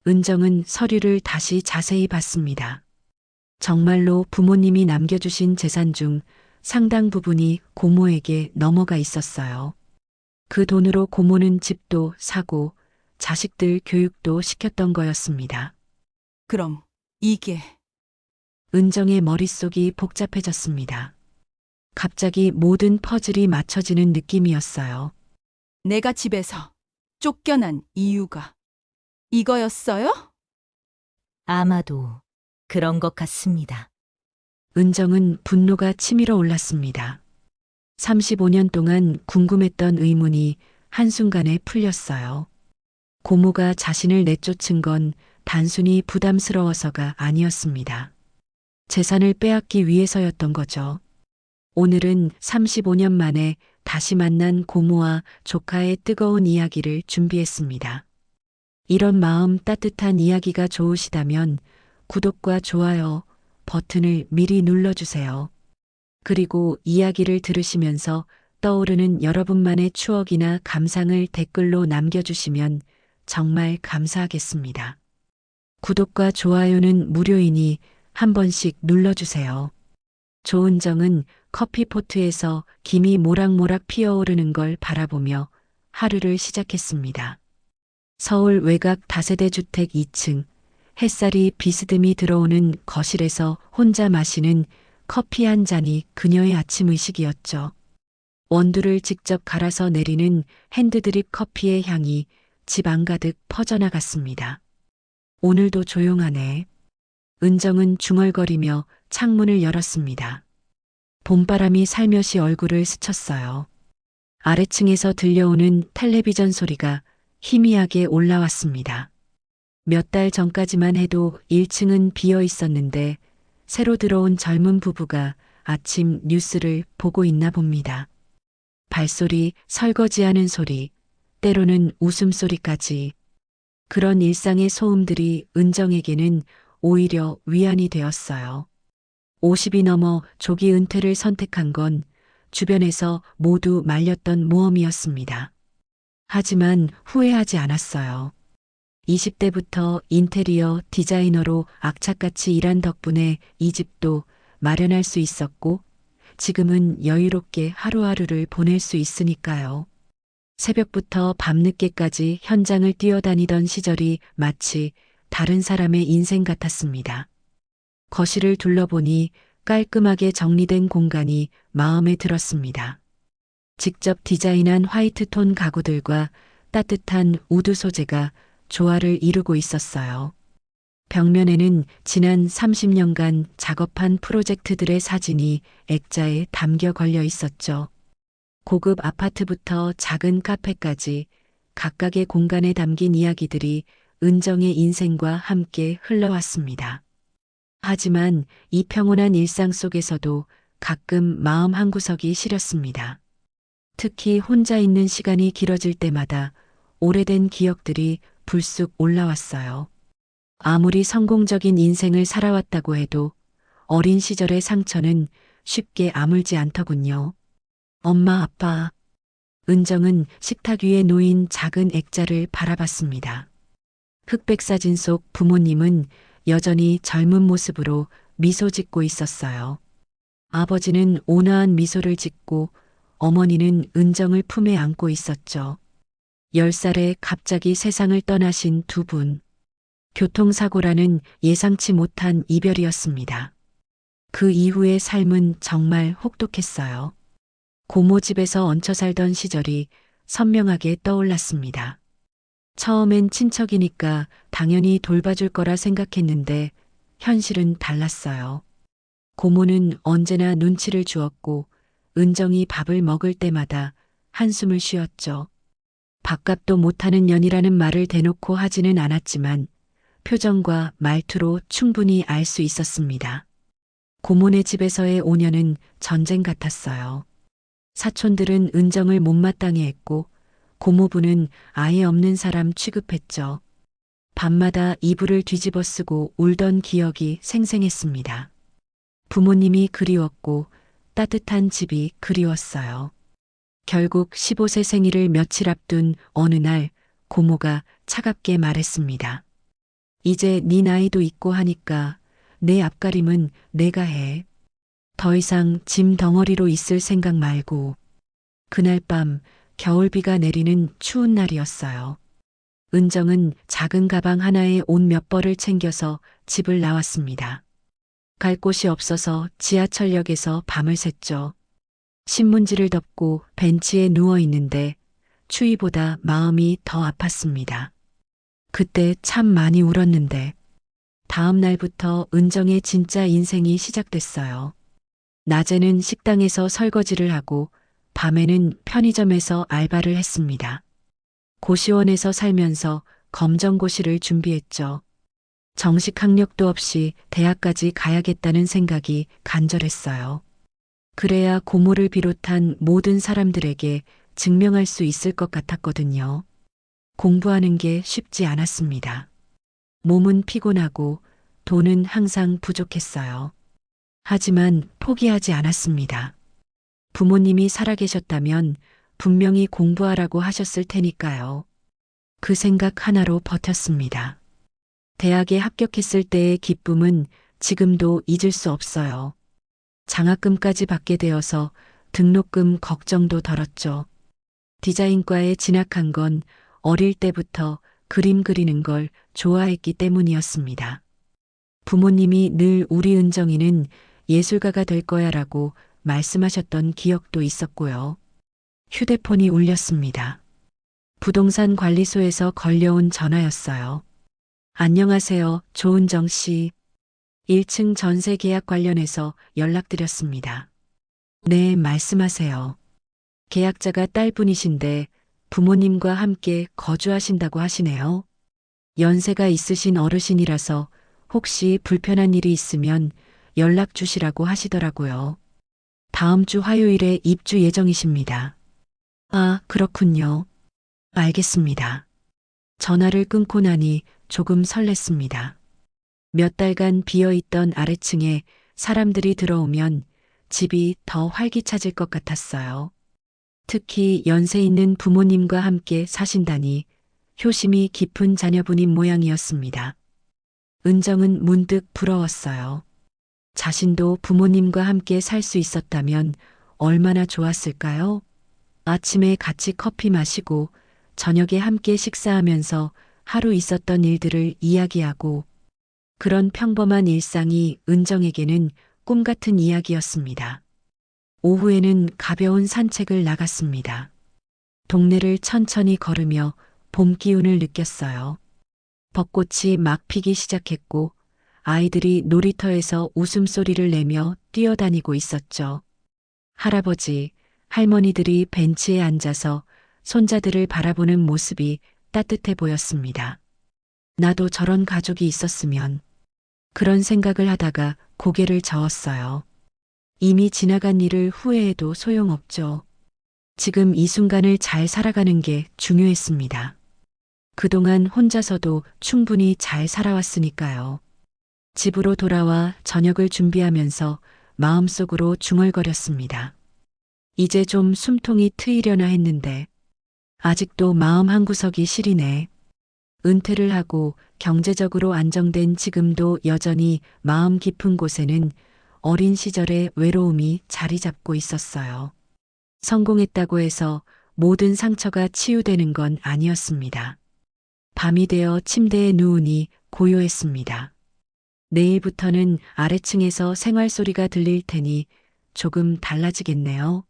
은정은 서류를 다시 자세히 봤습니다. 정말로 부모님이 남겨주신 재산 중 상당 부분이 고모에게 넘어가 있었어요. 그 돈으로 고모는 집도 사고 자식들 교육도 시켰던 거였습니다. 그럼 이게 은정의 머릿속이 복잡해졌습니다. 갑자기 모든 퍼즐이 맞춰지는 느낌이었어요. 내가 집에서 쫓겨난 이유가 이거였어요? 아마도 그런 것 같습니다. 은정은 분노가 치밀어 올랐습니다. 35년 동안 궁금했던 의문이 한순간에 풀렸어요. 고모가 자신을 내쫓은 건 단순히 부담스러워서가 아니었습니다. 재산을 빼앗기 위해서였던 거죠. 오늘은 35년 만에 다시 만난 고모와 조카의 뜨거운 이야기를 준비했습니다. 이런 마음 따뜻한 이야기가 좋으시다면 구독과 좋아요 버튼을 미리 눌러주세요. 그리고 이야기를 들으시면서 떠오르는 여러분만의 추억이나 감상을 댓글로 남겨주시면 정말 감사하겠습니다. 구독과 좋아요는 무료이니 한 번씩 눌러주세요. 조은정은 커피포트에서 김이 모락모락 피어오르는 걸 바라보며 하루를 시작했습니다. 서울 외곽 다세대 주택 2층, 햇살이 비스듬히 들어오는 거실에서 혼자 마시는 커피 한 잔이 그녀의 아침 의식이었죠. 원두를 직접 갈아서 내리는 핸드드립 커피의 향이 집 안가득 퍼져나갔습니다. 오늘도 조용하네. 은정은 중얼거리며 창문을 열었습니다. 봄바람이 살며시 얼굴을 스쳤어요. 아래층에서 들려오는 텔레비전 소리가 희미하게 올라왔습니다. 몇 달 전까지만 해도 1층은 비어 있었는데 새로 들어온 젊은 부부가 아침 뉴스를 보고 있나 봅니다. 발소리, 설거지하는 소리, 때로는 웃음소리까지. 그런 일상의 소음들이 은정에게는 오히려 위안이 되었어요. 50이 넘어 조기 은퇴를 선택한 건 주변에서 모두 말렸던 모험이었습니다. 하지만 후회하지 않았어요. 20대부터 인테리어 디자이너로 악착같이 일한 덕분에 이 집도 마련할 수 있었고 지금은 여유롭게 하루하루를 보낼 수 있으니까요. 새벽부터 밤늦게까지 현장을 뛰어다니던 시절이 마치 다른 사람의 인생 같았습니다. 거실을 둘러보니 깔끔하게 정리된 공간이 마음에 들었습니다. 직접 디자인한 화이트톤 가구들과 따뜻한 우드 소재가 조화를 이루고 있었어요. 벽면에는 지난 30년간 작업한 프로젝트들의 사진이 액자에 담겨 걸려 있었죠. 고급 아파트부터 작은 카페까지 각각의 공간에 담긴 이야기들이 은정의 인생과 함께 흘러왔습니다. 하지만 이 평온한 일상 속에서도 가끔 마음 한구석이 시렸습니다. 특히 혼자 있는 시간이 길어질 때마다 오래된 기억들이 불쑥 올라왔어요. 아무리 성공적인 인생을 살아왔다고 해도 어린 시절의 상처는 쉽게 아물지 않더군요. 엄마, 아빠. 은정은 식탁 위에 놓인 작은 액자를 바라봤습니다. 흑백 사진 속 부모님은 여전히 젊은 모습으로 미소 짓고 있었어요. 아버지는 온화한 미소를 짓고 어머니는 은정을 품에 안고 있었죠. 10살에 갑자기 세상을 떠나신 두 분. 교통사고라는 예상치 못한 이별이었습니다. 그 이후의 삶은 정말 혹독했어요. 고모 집에서 얹혀 살던 시절이 선명하게 떠올랐습니다. 처음엔 친척이니까 당연히 돌봐줄 거라 생각했는데 현실은 달랐어요. 고모는 언제나 눈치를 주었고 은정이 밥을 먹을 때마다 한숨을 쉬었죠. 밥값도 못하는 년이라는 말을 대놓고 하지는 않았지만 표정과 말투로 충분히 알 수 있었습니다. 고모네 집에서의 5년은 전쟁 같았어요. 사촌들은 은정을 못마땅해 했고 고모부는 아예 없는 사람 취급했죠. 밤마다 이불을 뒤집어 쓰고 울던 기억이 생생했습니다. 부모님이 그리웠고 따뜻한 집이 그리웠어요. 결국 15세 생일을 며칠 앞둔 어느 날 고모가 차갑게 말했습니다. 이제 네 나이도 있고 하니까 내 앞가림은 내가 해. 더 이상 짐 덩어리로 있을 생각 말고. 그날 밤 겨울비가 내리는 추운 날이었어요. 은정은 작은 가방 하나에 옷 몇 벌을 챙겨서 집을 나왔습니다. 갈 곳이 없어서 지하철역에서 밤을 샜죠. 신문지를 덮고 벤치에 누워 있는데 추위보다 마음이 더 아팠습니다. 그때 참 많이 울었는데 다음 날부터 은정의 진짜 인생이 시작됐어요. 낮에는 식당에서 설거지를 하고 밤에는 편의점에서 알바를 했습니다. 고시원에서 살면서 검정고시를 준비했죠. 정식 학력도 없이 대학까지 가야겠다는 생각이 간절했어요. 그래야 고모를 비롯한 모든 사람들에게 증명할 수 있을 것 같았거든요. 공부하는 게 쉽지 않았습니다. 몸은 피곤하고 돈은 항상 부족했어요. 하지만 포기하지 않았습니다. 부모님이 살아계셨다면 분명히 공부하라고 하셨을 테니까요. 그 생각 하나로 버텼습니다. 대학에 합격했을 때의 기쁨은 지금도 잊을 수 없어요. 장학금까지 받게 되어서 등록금 걱정도 덜었죠. 디자인과에 진학한 건 어릴 때부터 그림 그리는 걸 좋아했기 때문이었습니다. 부모님이 늘 우리 은정이는 예술가가 될 거야라고 말씀하셨던 기억도 있었고요. 휴대폰이 울렸습니다. 부동산 관리소에서 걸려온 전화였어요. 안녕하세요, 조은정 씨. 1층 전세 계약 관련해서 연락드렸습니다. 네, 말씀하세요. 계약자가 딸분이신데 부모님과 함께 거주하신다고 하시네요. 연세가 있으신 어르신이라서 혹시 불편한 일이 있으면 연락 주시라고 하시더라고요. 다음 주 화요일에 입주 예정이십니다. 아, 그렇군요. 알겠습니다. 전화를 끊고 나니 조금 설렜습니다. 몇 달간 비어있던 아래층에 사람들이 들어오면 집이 더 활기차질 것 같았어요. 특히 연세 있는 부모님과 함께 사신다니 효심이 깊은 자녀분인 모양이었습니다. 은정은 문득 부러웠어요. 자신도 부모님과 함께 살 수 있었다면 얼마나 좋았을까요? 아침에 같이 커피 마시고 저녁에 함께 식사하면서 하루 있었던 일들을 이야기하고 그런 평범한 일상이 은정에게는 꿈 같은 이야기였습니다. 오후에는 가벼운 산책을 나갔습니다. 동네를 천천히 걸으며 봄 기운을 느꼈어요. 벚꽃이 막 피기 시작했고 아이들이 놀이터에서 웃음소리를 내며 뛰어다니고 있었죠. 할아버지, 할머니들이 벤치에 앉아서 손자들을 바라보는 모습이 따뜻해 보였습니다. 나도 저런 가족이 있었으면. 그런 생각을 하다가 고개를 저었어요. 이미 지나간 일을 후회해도 소용없죠. 지금 이 순간을 잘 살아가는 게 중요했습니다. 그동안 혼자서도 충분히 잘 살아왔으니까요. 집으로 돌아와 저녁을 준비하면서 마음속으로 중얼거렸습니다. 이제 좀 숨통이 트이려나 했는데 아직도 마음 한구석이 시리네. 은퇴를 하고 경제적으로 안정된 지금도 여전히 마음 깊은 곳에는 어린 시절의 외로움이 자리 잡고 있었어요. 성공했다고 해서 모든 상처가 치유되는 건 아니었습니다. 밤이 되어 침대에 누우니 고요했습니다. 내일부터는 아래층에서 생활 소리가 들릴 테니 조금 달라지겠네요.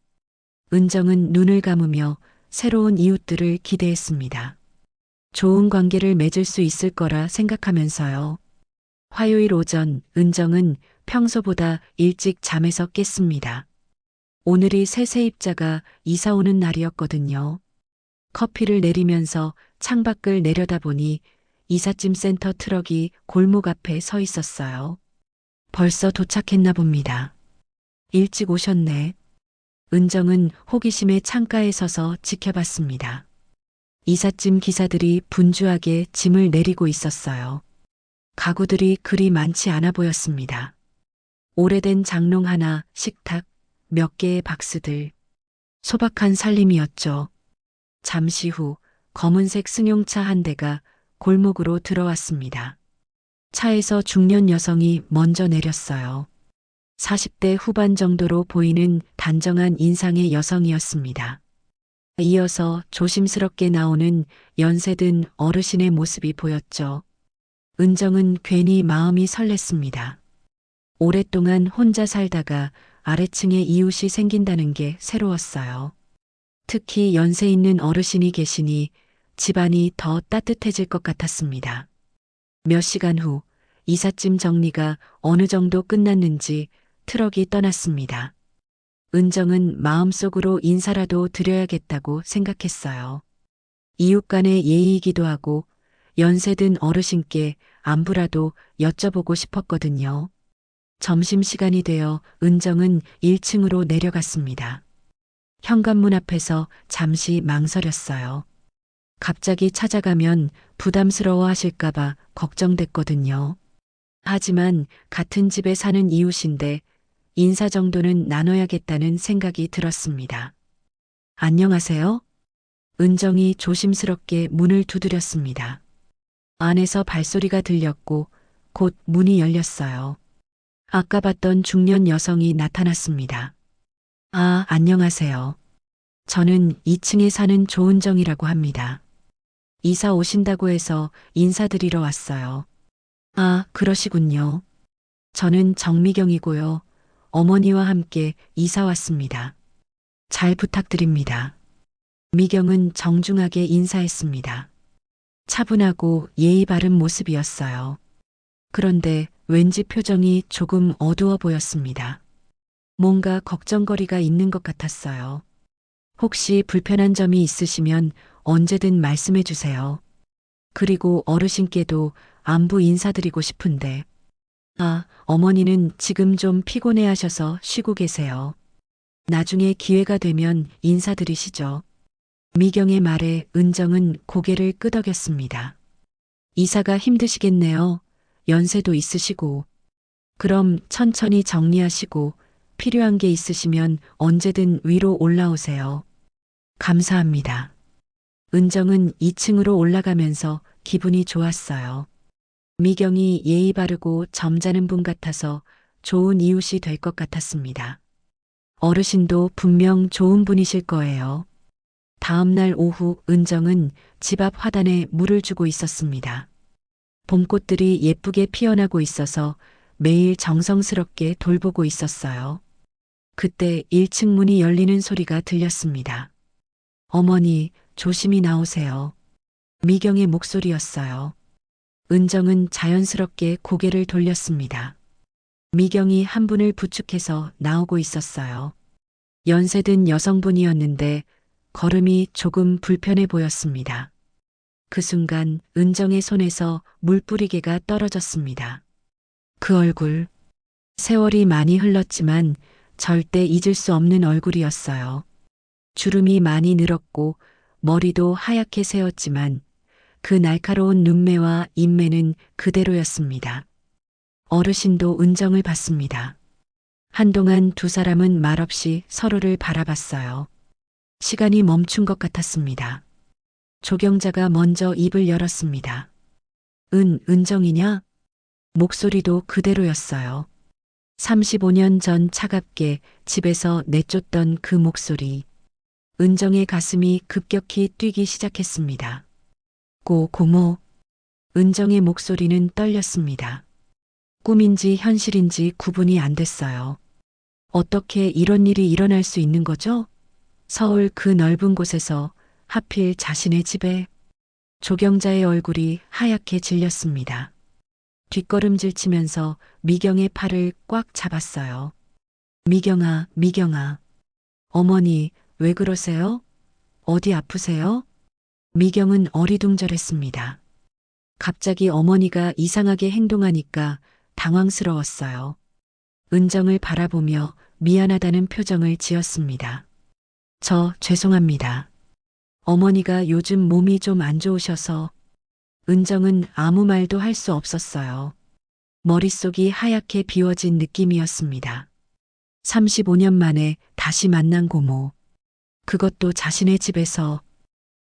은정은 눈을 감으며 새로운 이웃들을 기대했습니다. 좋은 관계를 맺을 수 있을 거라 생각하면서요. 화요일 오전 은정은 평소보다 일찍 잠에서 깼습니다. 오늘이 새 세입자가 이사 오는 날이었거든요. 커피를 내리면서 창밖을 내려다보니 이삿짐 센터 트럭이 골목 앞에 서 있었어요. 벌써 도착했나 봅니다. 일찍 오셨네. 은정은 호기심에 창가에 서서 지켜봤습니다. 이삿짐 기사들이 분주하게 짐을 내리고 있었어요. 가구들이 그리 많지 않아 보였습니다. 오래된 장롱 하나, 식탁, 몇 개의 박스들. 소박한 살림이었죠. 잠시 후 검은색 승용차 한 대가 골목으로 들어왔습니다. 차에서 중년 여성이 먼저 내렸어요. 40대 후반 정도로 보이는 단정한 인상의 여성이었습니다. 이어서 조심스럽게 나오는 연세든 어르신의 모습이 보였죠. 은정은 괜히 마음이 설렜습니다. 오랫동안 혼자 살다가 아래층에 이웃이 생긴다는 게 새로웠어요. 특히 연세 있는 어르신이 계시니 집안이 더 따뜻해질 것 같았습니다. 몇 시간 후 이삿짐 정리가 어느 정도 끝났는지 트럭이 떠났습니다. 은정은 마음속으로 인사라도 드려야겠다고 생각했어요. 이웃 간의 예의이기도 하고 연세든 어르신께 안부라도 여쭤보고 싶었거든요. 점심시간이 되어 은정은 1층으로 내려갔습니다. 현관문 앞에서 잠시 망설였어요. 갑자기 찾아가면 부담스러워 하실까봐 걱정됐거든요. 하지만 같은 집에 사는 이웃인데 인사 정도는 나눠야겠다는 생각이 들었습니다. 안녕하세요? 은정이 조심스럽게 문을 두드렸습니다. 안에서 발소리가 들렸고 곧 문이 열렸어요. 아까 봤던 중년 여성이 나타났습니다. 아, 안녕하세요. 저는 2층에 사는 조은정이라고 합니다. 이사 오신다고 해서 인사드리러 왔어요. 아, 그러시군요. 저는 정미경이고요. 어머니와 함께 이사 왔습니다. 잘 부탁드립니다. 미경은 정중하게 인사했습니다. 차분하고 예의 바른 모습이었어요. 그런데 왠지 표정이 조금 어두워 보였습니다. 뭔가 걱정거리가 있는 것 같았어요. 혹시 불편한 점이 있으시면 언제든 말씀해 주세요. 그리고 어르신께도 안부 인사드리고 싶은데. 아, 어머니는 지금 좀 피곤해 하셔서 쉬고 계세요. 나중에 기회가 되면 인사드리시죠. 미경의 말에 은정은 고개를 끄덕였습니다. 이사가 힘드시겠네요. 연세도 있으시고. 그럼 천천히 정리하시고 필요한 게 있으시면 언제든 위로 올라오세요. 감사합니다. 은정은 2층으로 올라가면서 기분이 좋았어요. 미경이 예의 바르고 점잖은 분 같아서 좋은 이웃이 될 것 같았습니다. 어르신도 분명 좋은 분이실 거예요. 다음 날 오후 은정은 집 앞 화단에 물을 주고 있었습니다. 봄꽃들이 예쁘게 피어나고 있어서 매일 정성스럽게 돌보고 있었어요. 그때 1층 문이 열리는 소리가 들렸습니다. 어머니, 조심히 나오세요. 미경의 목소리였어요. 은정은 자연스럽게 고개를 돌렸습니다. 미경이 한 분을 부축해서 나오고 있었어요. 연세든 여성분이었는데 걸음이 조금 불편해 보였습니다. 그 순간 은정의 손에서 물뿌리개가 떨어졌습니다. 그 얼굴, 세월이 많이 흘렀지만 절대 잊을 수 없는 얼굴이었어요. 주름이 많이 늘었고 머리도 하얗게 새었지만 그 날카로운 눈매와 인매는 그대로였습니다. 어르신도 은정을 봤습니다. 한동안 두 사람은 말없이 서로를 바라봤어요. 시간이 멈춘 것 같았습니다. 조경자가 먼저 입을 열었습니다. 은정이냐? 목소리도 그대로였어요. 35년 전 차갑게 집에서 내쫓던 그 목소리. 은정의 가슴이 급격히 뛰기 시작했습니다. 고모. 은정의 목소리는 떨렸습니다. 꿈인지 현실인지 구분이 안 됐어요. 어떻게 이런 일이 일어날 수 있는 거죠? 서울 그 넓은 곳에서 하필 자신의 집에. 조경자의 얼굴이 하얗게 질렸습니다. 뒷걸음질 치면서 미경의 팔을 꽉 잡았어요. 미경아. 어머니, 왜 그러세요? 어디 아프세요? 미경은 어리둥절했습니다. 갑자기 어머니가 이상하게 행동하니까 당황스러웠어요. 은정을 바라보며 미안하다는 표정을 지었습니다. 죄송합니다. 어머니가 요즘 몸이 좀 안 좋으셔서. 은정은 아무 말도 할 수 없었어요. 머릿속이 하얗게 비워진 느낌이었습니다. 35년 만에 다시 만난 고모. 그것도 자신의 집에서.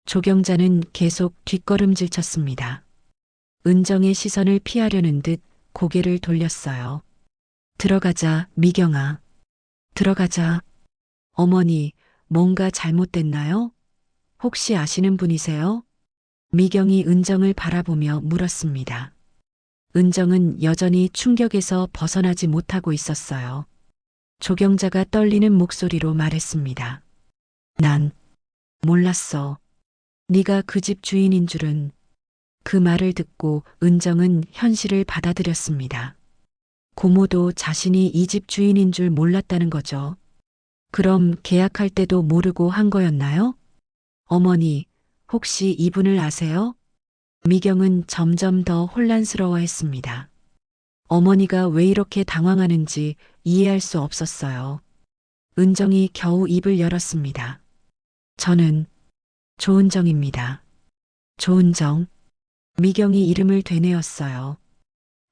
조경자는 계속 뒷걸음질 쳤습니다. 은정의 시선을 피하려는 듯 고개를 돌렸어요. 들어가자, 미경아. 들어가자. 어머니, 뭔가 잘못됐나요? 혹시 아시는 분이세요? 미경이 은정을 바라보며 물었습니다. 은정은 여전히 충격에서 벗어나지 못하고 있었어요. 조경자가 떨리는 목소리로 말했습니다. 난 몰랐어. 네가 그 집 주인인 줄은. 그 말을 듣고 은정은 현실을 받아들였습니다. 고모도 자신이 이 집 주인인 줄 몰랐다는 거죠. 그럼 계약할 때도 모르고 한 거였나요? 어머니, 혹시 이분을 아세요? 미경은 점점 더 혼란스러워했습니다. 어머니가 왜 이렇게 당황하는지 이해할 수 없었어요. 은정이 겨우 입을 열었습니다. 저는 조은정입니다. 조은정. 미경이 이름을 되뇌었어요.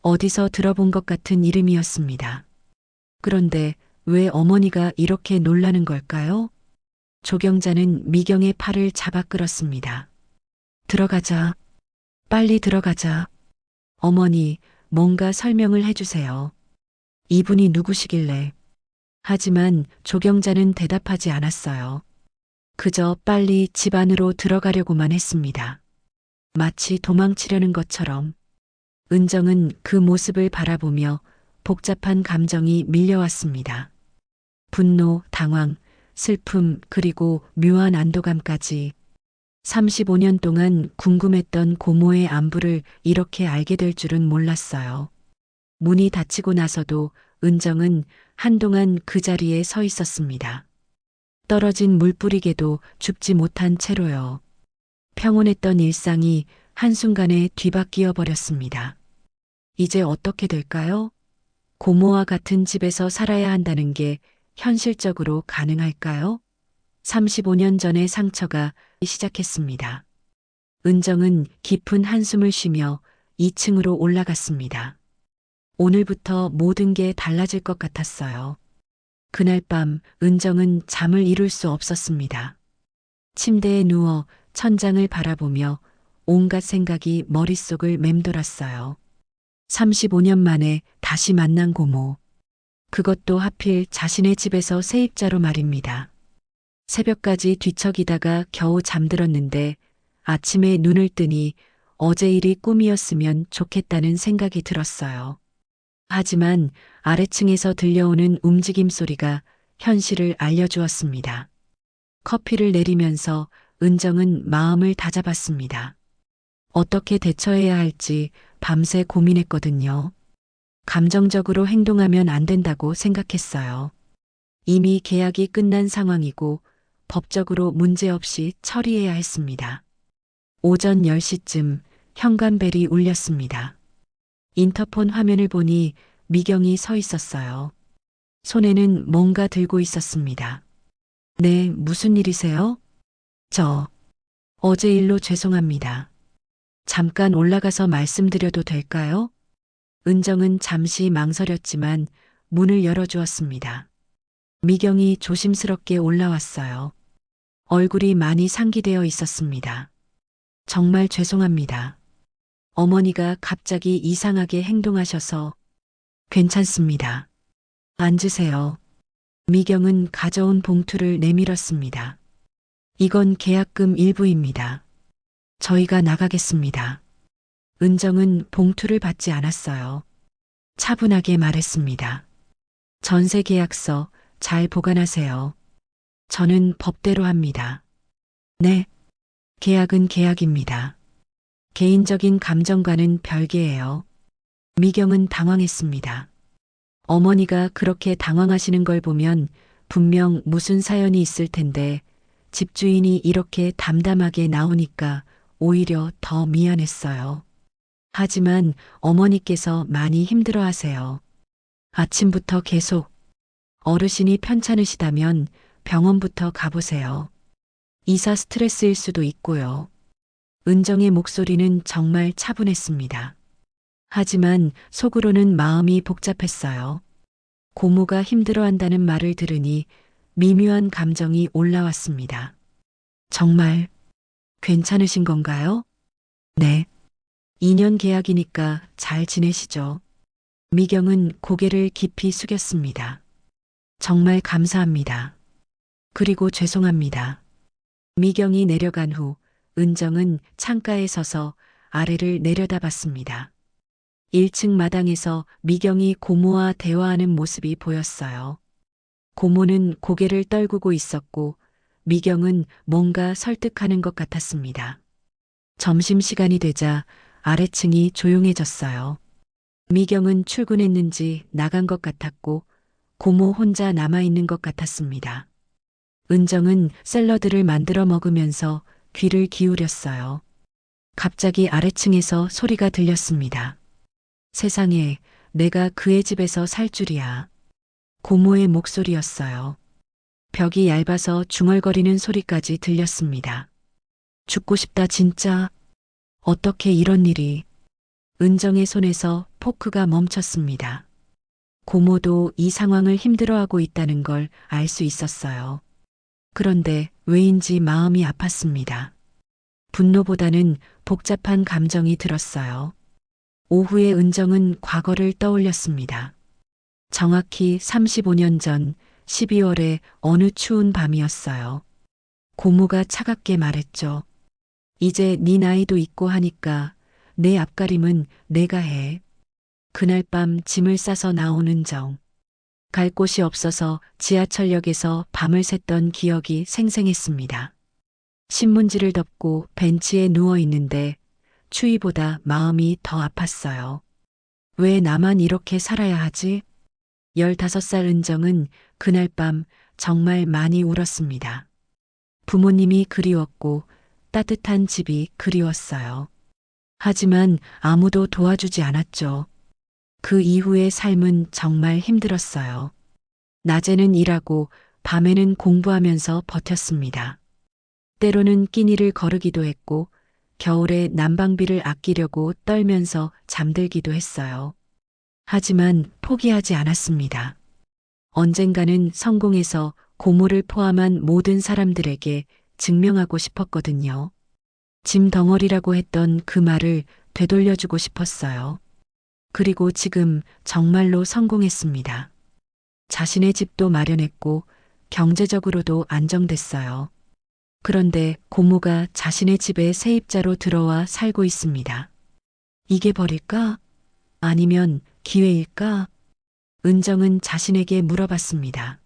어디서 들어본 것 같은 이름이었습니다. 그런데 왜 어머니가 이렇게 놀라는 걸까요? 조경자는 미경의 팔을 잡아 끌었습니다. 들어가자. 빨리 들어가자. 어머니, 뭔가 설명을 해주세요. 이분이 누구시길래. 하지만 조경자는 대답하지 않았어요. 그저 빨리 집 안으로 들어가려고만 했습니다. 마치 도망치려는 것처럼. 은정은 그 모습을 바라보며 복잡한 감정이 밀려왔습니다. 분노, 당황, 슬픔, 그리고 묘한 안도감까지. 35년 동안 궁금했던 고모의 안부를 이렇게 알게 될 줄은 몰랐어요. 문이 닫히고 나서도 은정은 한동안 그 자리에 서 있었습니다. 떨어진 물뿌리개도 줍지 못한 채로요. 평온했던 일상이 한순간에 뒤바뀌어 버렸습니다. 이제 어떻게 될까요? 고모와 같은 집에서 살아야 한다는 게 현실적으로 가능할까요? 35년 전의 상처가 시작했습니다. 은정은 깊은 한숨을 쉬며 2층으로 올라갔습니다. 오늘부터 모든 게 달라질 것 같았어요. 그날 밤 은정은 잠을 이룰 수 없었습니다. 침대에 누워 천장을 바라보며 온갖 생각이 머릿속을 맴돌았어요. 35년 만에 다시 만난 고모. 그것도 하필 자신의 집에서 세입자로 말입니다. 새벽까지 뒤척이다가 겨우 잠들었는데 아침에 눈을 뜨니 어제 일이 꿈이었으면 좋겠다는 생각이 들었어요. 하지만 아래층에서 들려오는 움직임 소리가 현실을 알려주었습니다. 커피를 내리면서 은정은 마음을 다잡았습니다. 어떻게 대처해야 할지 밤새 고민했거든요. 감정적으로 행동하면 안 된다고 생각했어요. 이미 계약이 끝난 상황이고 법적으로 문제없이 처리해야 했습니다. 오전 10시쯤 현관벨이 울렸습니다. 인터폰 화면을 보니 미경이 서 있었어요. 손에는 뭔가 들고 있었습니다. 네, 무슨 일이세요? 어제 일로 죄송합니다. 잠깐 올라가서 말씀드려도 될까요? 은정은 잠시 망설였지만 문을 열어주었습니다. 미경이 조심스럽게 올라왔어요. 얼굴이 많이 상기되어 있었습니다. 정말 죄송합니다. 어머니가 갑자기 이상하게 행동하셔서. 괜찮습니다. 앉으세요. 미경은 가져온 봉투를 내밀었습니다. 이건 계약금 일부입니다. 저희가 나가겠습니다. 은정은 봉투를 받지 않았어요. 차분하게 말했습니다. 전세 계약서 잘 보관하세요. 저는 법대로 합니다. 네. 계약은 계약입니다. 개인적인 감정과는 별개예요. 미경은 당황했습니다. 어머니가 그렇게 당황하시는 걸 보면 분명 무슨 사연이 있을 텐데 집주인이 이렇게 담담하게 나오니까 오히려 더 미안했어요. 하지만 어머니께서 많이 힘들어 하세요. 아침부터 계속. 어르신이 편찮으시다면 병원부터 가보세요. 이사 스트레스일 수도 있고요. 은정의 목소리는 정말 차분했습니다. 하지만 속으로는 마음이 복잡했어요. 고모가 힘들어한다는 말을 들으니 미묘한 감정이 올라왔습니다. 정말 괜찮으신 건가요? 네. 2년 계약이니까 잘 지내시죠? 미경은 고개를 깊이 숙였습니다. 정말 감사합니다. 그리고 죄송합니다. 미경이 내려간 후 은정은 창가에 서서 아래를 내려다봤습니다. 1층 마당에서 미경이 고모와 대화하는 모습이 보였어요. 고모는 고개를 떨구고 있었고 미경은 뭔가 설득하는 것 같았습니다. 점심시간이 되자 아래층이 조용해졌어요. 미경은 출근했는지 나간 것 같았고 고모 혼자 남아있는 것 같았습니다. 은정은 샐러드를 만들어 먹으면서 귀를 기울였어요. 갑자기 아래층에서 소리가 들렸습니다. 세상에, 내가 그의 집에서 살 줄이야. 고모의 목소리였어요. 벽이 얇아서 중얼거리는 소리까지 들렸습니다. 죽고 싶다 진짜. 어떻게 이런 일이. 은정의 손에서 포크가 멈췄습니다. 고모도 이 상황을 힘들어하고 있다는 걸 알 수 있었어요. 그런데 왜인지 마음이 아팠습니다. 분노보다는 복잡한 감정이 들었어요. 오후에 은정은 과거를 떠올렸습니다. 정확히 35년 전 12월의 어느 추운 밤이었어요. 고모가 차갑게 말했죠. 이제 네 나이도 있고 하니까 내 앞가림은 내가 해. 그날 밤 짐을 싸서 나온 은정. 갈 곳이 없어서 지하철역에서 밤을 샜던 기억이 생생했습니다. 신문지를 덮고 벤치에 누워 있는데 추위보다 마음이 더 아팠어요. 왜 나만 이렇게 살아야 하지? 15살 은정은 그날 밤 정말 많이 울었습니다. 부모님이 그리웠고 따뜻한 집이 그리웠어요. 하지만 아무도 도와주지 않았죠. 그 이후의 삶은 정말 힘들었어요. 낮에는 일하고 밤에는 공부하면서 버텼습니다. 때로는 끼니를 거르기도 했고 겨울에 난방비를 아끼려고 떨면서 잠들기도 했어요. 하지만 포기하지 않았습니다. 언젠가는 성공해서 고모를 포함한 모든 사람들에게 증명하고 싶었거든요. 짐 덩어리라고 했던 그 말을 되돌려주고 싶었어요. 그리고 지금 정말로 성공했습니다. 자신의 집도 마련했고 경제적으로도 안정됐어요. 그런데 고모가 자신의 집에 세입자로 들어와 살고 있습니다. 이게 벌일까? 아니면 기회일까? 은정은 자신에게 물어봤습니다.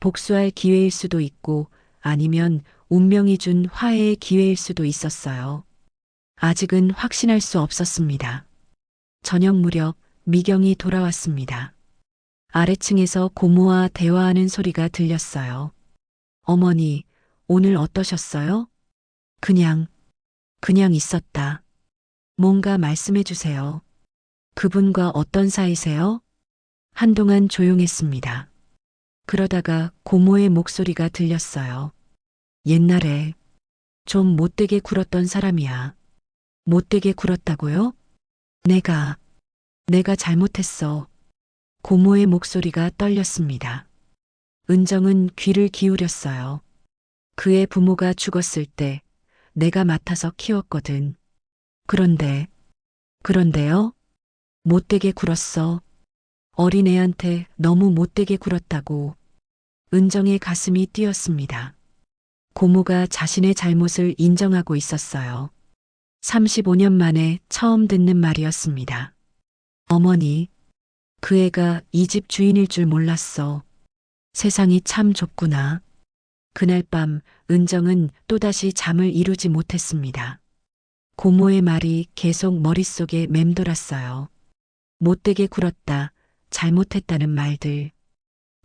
복수할 기회일 수도 있고 아니면 운명이 준 화해의 기회일 수도 있었어요. 아직은 확신할 수 없었습니다. 저녁 무렵 미경이 돌아왔습니다. 아래층에서 고모와 대화하는 소리가 들렸어요. 어머니, 오늘 어떠셨어요? 그냥 있었다. 뭔가 말씀해 주세요. 그분과 어떤 사이세요? 한동안 조용했습니다. 그러다가 고모의 목소리가 들렸어요. 옛날에 좀 못되게 굴었던 사람이야. 못되게 굴었다고요? 내가 잘못했어. 고모의 목소리가 떨렸습니다. 은정은 귀를 기울였어요. 그의 부모가 죽었을 때 내가 맡아서 키웠거든. 그런데요? 못되게 굴었어. 어린애한테 너무 못되게 굴었다고. 은정의 가슴이 뛰었습니다. 고모가 자신의 잘못을 인정하고 있었어요. 35년 만에 처음 듣는 말이었습니다. 어머니, 그 애가 이 집 주인일 줄 몰랐어. 세상이 참 좁구나. 그날 밤 은정은 또다시 잠을 이루지 못했습니다. 고모의 말이 계속 머릿속에 맴돌았어요. 못되게 굴었다, 잘못했다는 말들.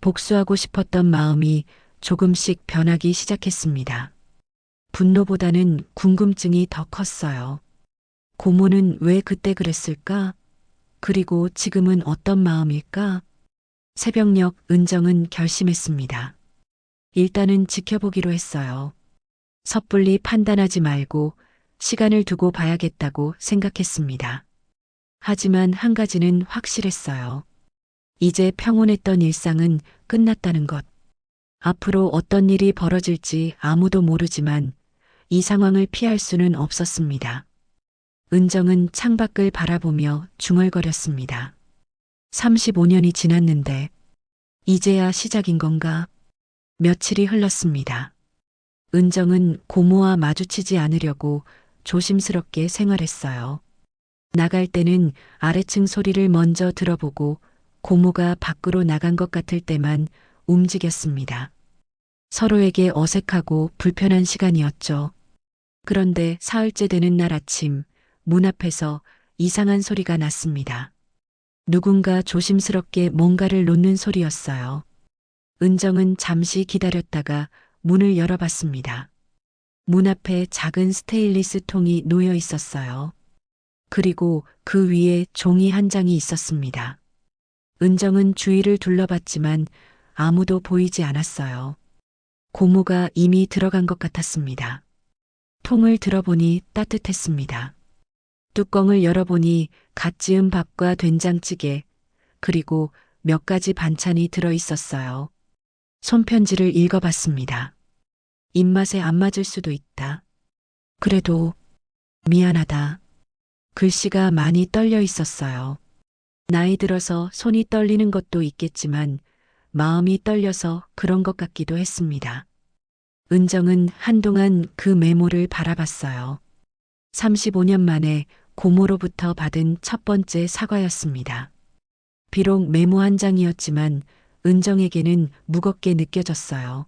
복수하고 싶었던 마음이 조금씩 변하기 시작했습니다. 분노보다는 궁금증이 더 컸어요. 고모는 왜 그때 그랬을까? 그리고 지금은 어떤 마음일까? 새벽녘 은정은 결심했습니다. 일단은 지켜보기로 했어요. 섣불리 판단하지 말고 시간을 두고 봐야겠다고 생각했습니다. 하지만 한 가지는 확실했어요. 이제 평온했던 일상은 끝났다는 것. 앞으로 어떤 일이 벌어질지 아무도 모르지만 이 상황을 피할 수는 없었습니다. 은정은 창밖을 바라보며 중얼거렸습니다. 35년이 지났는데 이제야 시작인 건가? 며칠이 흘렀습니다. 은정은 고모와 마주치지 않으려고 조심스럽게 생활했어요. 나갈 때는 아래층 소리를 먼저 들어보고 고모가 밖으로 나간 것 같을 때만 움직였습니다. 서로에게 어색하고 불편한 시간이었죠. 그런데 사흘째 되는 날 아침 문 앞에서 이상한 소리가 났습니다. 누군가 조심스럽게 뭔가를 놓는 소리였어요. 은정은 잠시 기다렸다가 문을 열어봤습니다. 문 앞에 작은 스테인리스 통이 놓여 있었어요. 그리고 그 위에 종이 한 장이 있었습니다. 은정은 주위를 둘러봤지만 아무도 보이지 않았어요. 고모가 이미 들어간 것 같았습니다. 통을 들어보니 따뜻했습니다. 뚜껑을 열어보니 갓 지은 밥과 된장찌개, 그리고 몇 가지 반찬이 들어 있었어요. 손편지를 읽어봤습니다. 입맛에 안 맞을 수도 있다. 그래도 미안하다. 글씨가 많이 떨려 있었어요. 나이 들어서 손이 떨리는 것도 있겠지만 마음이 떨려서 그런 것 같기도 했습니다. 은정은 한동안 그 메모를 바라봤어요. 35년 만에 고모로부터 받은 첫 번째 사과였습니다. 비록 메모 한 장이었지만 은정에게는 무겁게 느껴졌어요.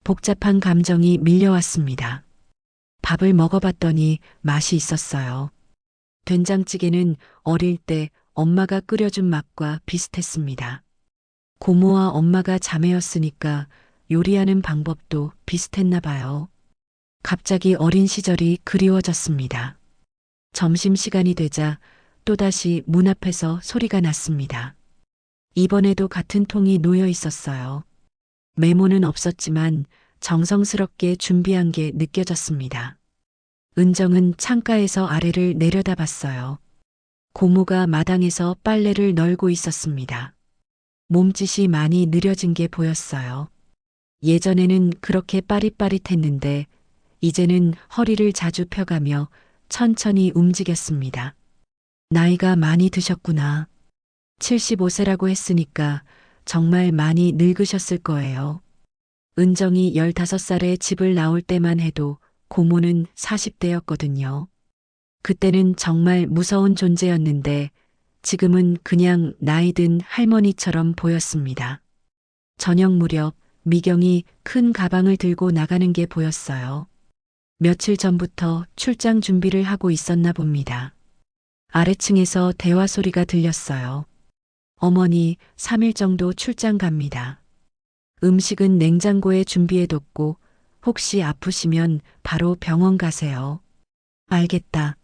복잡한 감정이 밀려왔습니다. 밥을 먹어봤더니 맛이 있었어요. 된장찌개는 어릴 때 엄마가 끓여준 맛과 비슷했습니다. 고모와 엄마가 자매였으니까 요리하는 방법도 비슷했나 봐요. 갑자기 어린 시절이 그리워졌습니다. 점심시간이 되자 또다시 문 앞에서 소리가 났습니다. 이번에도 같은 통이 놓여 있었어요. 메모는 없었지만 정성스럽게 준비한 게 느껴졌습니다. 은정은 창가에서 아래를 내려다봤어요. 고모가 마당에서 빨래를 널고 있었습니다. 몸짓이 많이 느려진 게 보였어요. 예전에는 그렇게 빠릿빠릿했는데 이제는 허리를 자주 펴가며 천천히 움직였습니다. 나이가 많이 드셨구나. 75세라고 했으니까 정말 많이 늙으셨을 거예요. 은정이 15살에 집을 나올 때만 해도 고모는 40대였거든요. 그때는 정말 무서운 존재였는데 지금은 그냥 나이든 할머니처럼 보였습니다. 저녁 무렵 미경이 큰 가방을 들고 나가는 게 보였어요. 며칠 전부터 출장 준비를 하고 있었나 봅니다. 아래층에서 대화 소리가 들렸어요. 어머니 3일 정도 출장 갑니다. 음식은 냉장고에 준비해뒀고 혹시 아프시면 바로 병원 가세요. 알겠다.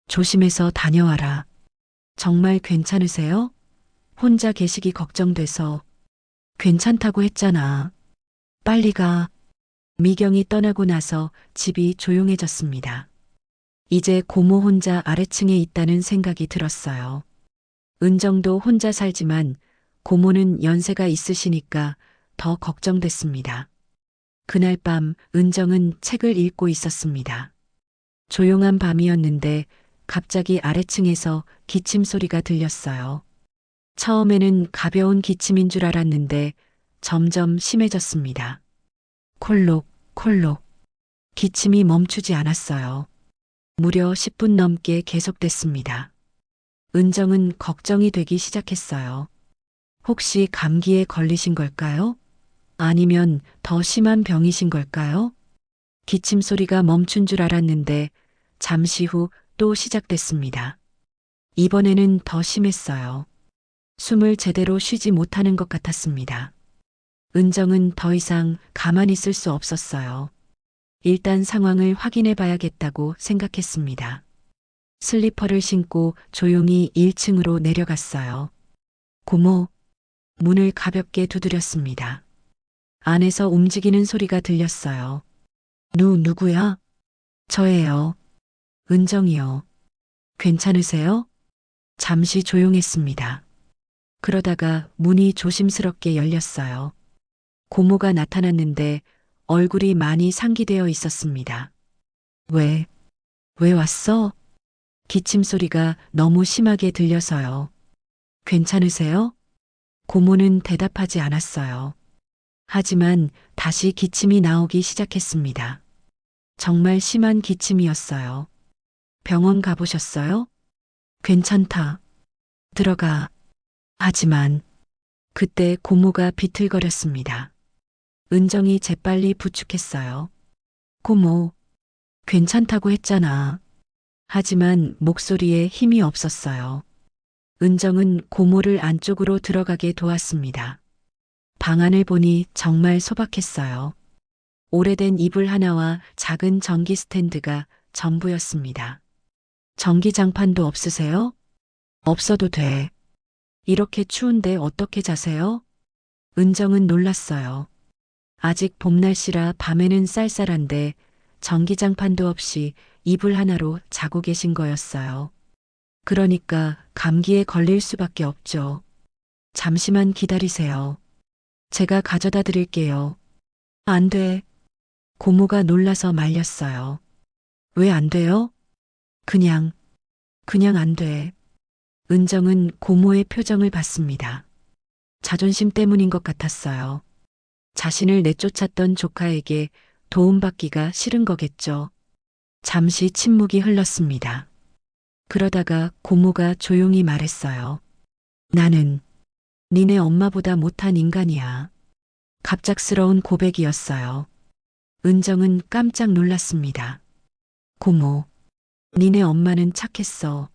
조심해서 다녀와라. 정말 괜찮으세요? 혼자 계시기 걱정돼서. 괜찮다고 했잖아. 빨리 가. 미경이 떠나고 나서 집이 조용해졌습니다. 이제 고모 혼자 아래층에 있다는 생각이 들었어요. 은정도 혼자 살지만 고모는 연세가 있으시니까 더 걱정됐습니다. 그날 밤 은정은 책을 읽고 있었습니다. 조용한 밤이었는데 갑자기 아래층에서 기침 소리가 들렸어요. 처음에는 가벼운 기침인 줄 알았는데 점점 심해졌습니다. 콜록, 콜록. 기침이 멈추지 않았어요. 무려 10분 넘게 계속됐습니다. 은정은 걱정이 되기 시작했어요. 혹시 감기에 걸리신 걸까요? 아니면 더 심한 병이신 걸까요? 기침 소리가 멈춘 줄 알았는데 잠시 후 또 시작됐습니다. 이번에는 더 심했어요. 숨을 제대로 쉬지 못하는 것 같았습니다. 은정은 더 이상 가만히 있을 수 없었어요. 일단 상황을 확인해 봐야겠다고 생각했습니다. 슬리퍼를 신고 조용히 1층으로 내려갔어요. 고모, 문을 가볍게 두드렸습니다. 안에서 움직이는 소리가 들렸어요. 누구야? 저예요. 은정이요. 괜찮으세요? 잠시 조용했습니다. 그러다가 문이 조심스럽게 열렸어요. 고모가 나타났는데 얼굴이 많이 상기되어 있었습니다. 왜 왔어? 기침 소리가 너무 심하게 들려서요. 괜찮으세요? 고모는 대답하지 않았어요. 하지만 다시 기침이 나오기 시작했습니다. 정말 심한 기침이었어요. 병원 가보셨어요? 괜찮다. 들어가. 하지만 그때 고모가 비틀거렸습니다. 은정이 재빨리 부축했어요. 고모, 괜찮다고 했잖아. 하지만 목소리에 힘이 없었어요. 은정은 고모를 안쪽으로 들어가게 도왔습니다. 방안을 보니 정말 소박했어요. 오래된 이불 하나와 작은 전기 스탠드가 전부였습니다. 전기장판도 없으세요? 없어도 돼. 이렇게 추운데 어떻게 자세요? 은정은 놀랐어요. 아직 봄 날씨라 밤에는 쌀쌀한데 전기장판도 없이 이불 하나로 자고 계신 거였어요. 그러니까 감기에 걸릴 수밖에 없죠. 잠시만 기다리세요. 제가 가져다 드릴게요. 안 돼. 고모가 놀라서 말렸어요. 왜 안 돼요? 그냥 안 돼. 은정은 고모의 표정을 봤습니다. 자존심 때문인 것 같았어요. 자신을 내쫓았던 조카에게 도움받기가 싫은 거겠죠. 잠시 침묵이 흘렀습니다. 그러다가 고모가 조용히 말했어요. 나는 니네 엄마보다 못한 인간이야. 갑작스러운 고백이었어요. 은정은 깜짝 놀랐습니다. 고모, 니네 엄마는 착했어.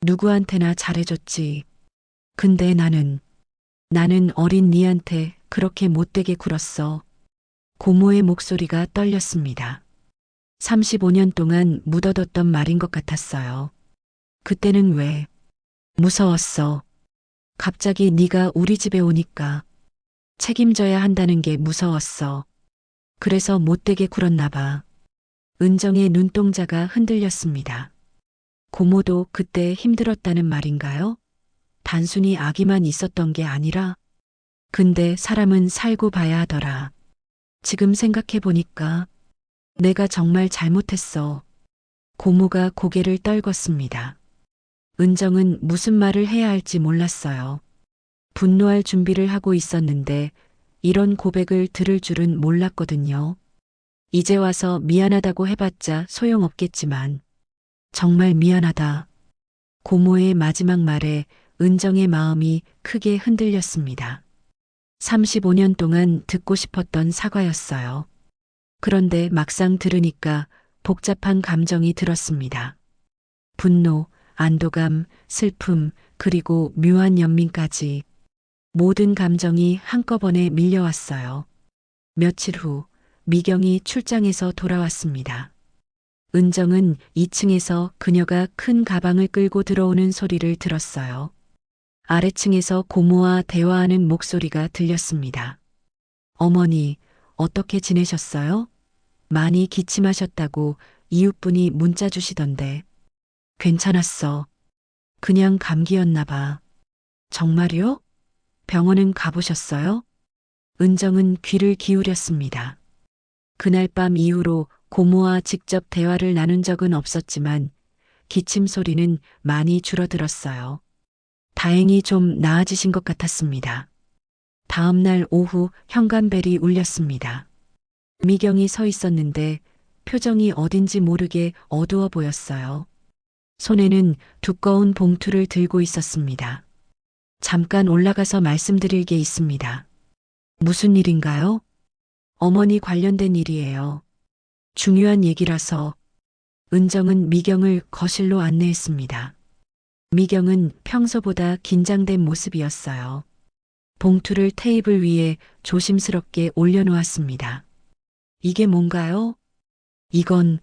누구한테나 잘해줬지. 근데 나는 어린 니한테 그렇게 못되게 굴었어. 고모의 목소리가 떨렸습니다. 35년 동안 묻어뒀던 말인 것 같았어요. 그때는 왜? 무서웠어. 갑자기 네가 우리 집에 오니까 책임져야 한다는 게 무서웠어. 그래서 못되게 굴었나 봐. 은정의 눈동자가 흔들렸습니다. 고모도 그때 힘들었다는 말인가요? 단순히 아기만 있었던 게 아니라? 근데 사람은 살고 봐야 하더라. 지금 생각해 보니까 내가 정말 잘못했어. 고모가 고개를 떨궜습니다. 은정은 무슨 말을 해야 할지 몰랐어요. 분노할 준비를 하고 있었는데 이런 고백을 들을 줄은 몰랐거든요. 이제 와서 미안하다고 해봤자 소용없겠지만 정말 미안하다. 고모의 마지막 말에 은정의 마음이 크게 흔들렸습니다. 35년 동안 듣고 싶었던 사과였어요. 그런데 막상 들으니까 복잡한 감정이 들었습니다. 분노, 안도감, 슬픔, 그리고 묘한 연민까지 모든 감정이 한꺼번에 밀려왔어요. 며칠 후 미경이 출장에서 돌아왔습니다. 은정은 2층에서 그녀가 큰 가방을 끌고 들어오는 소리를 들었어요. 아래층에서 고모와 대화하는 목소리가 들렸습니다. 어머니, 어떻게 지내셨어요? 많이 기침하셨다고 이웃분이 문자 주시던데. 괜찮았어. 그냥 감기였나 봐. 정말요? 병원은 가보셨어요? 은정은 귀를 기울였습니다. 그날 밤 이후로 고모와 직접 대화를 나눈 적은 없었지만 기침 소리는 많이 줄어들었어요. 다행히 좀 나아지신 것 같았습니다. 다음 날 오후 현관벨이 울렸습니다. 미경이 서 있었는데 표정이 어딘지 모르게 어두워 보였어요. 손에는 두꺼운 봉투를 들고 있었습니다. 잠깐 올라가서 말씀드릴 게 있습니다. 무슨 일인가요? 어머니 관련된 일이에요. 중요한 얘기라서. 은정은 미경을 거실로 안내했습니다. 미경은 평소보다 긴장된 모습이었어요. 봉투를 테이블 위에 조심스럽게 올려놓았습니다. 이게 뭔가요? 이건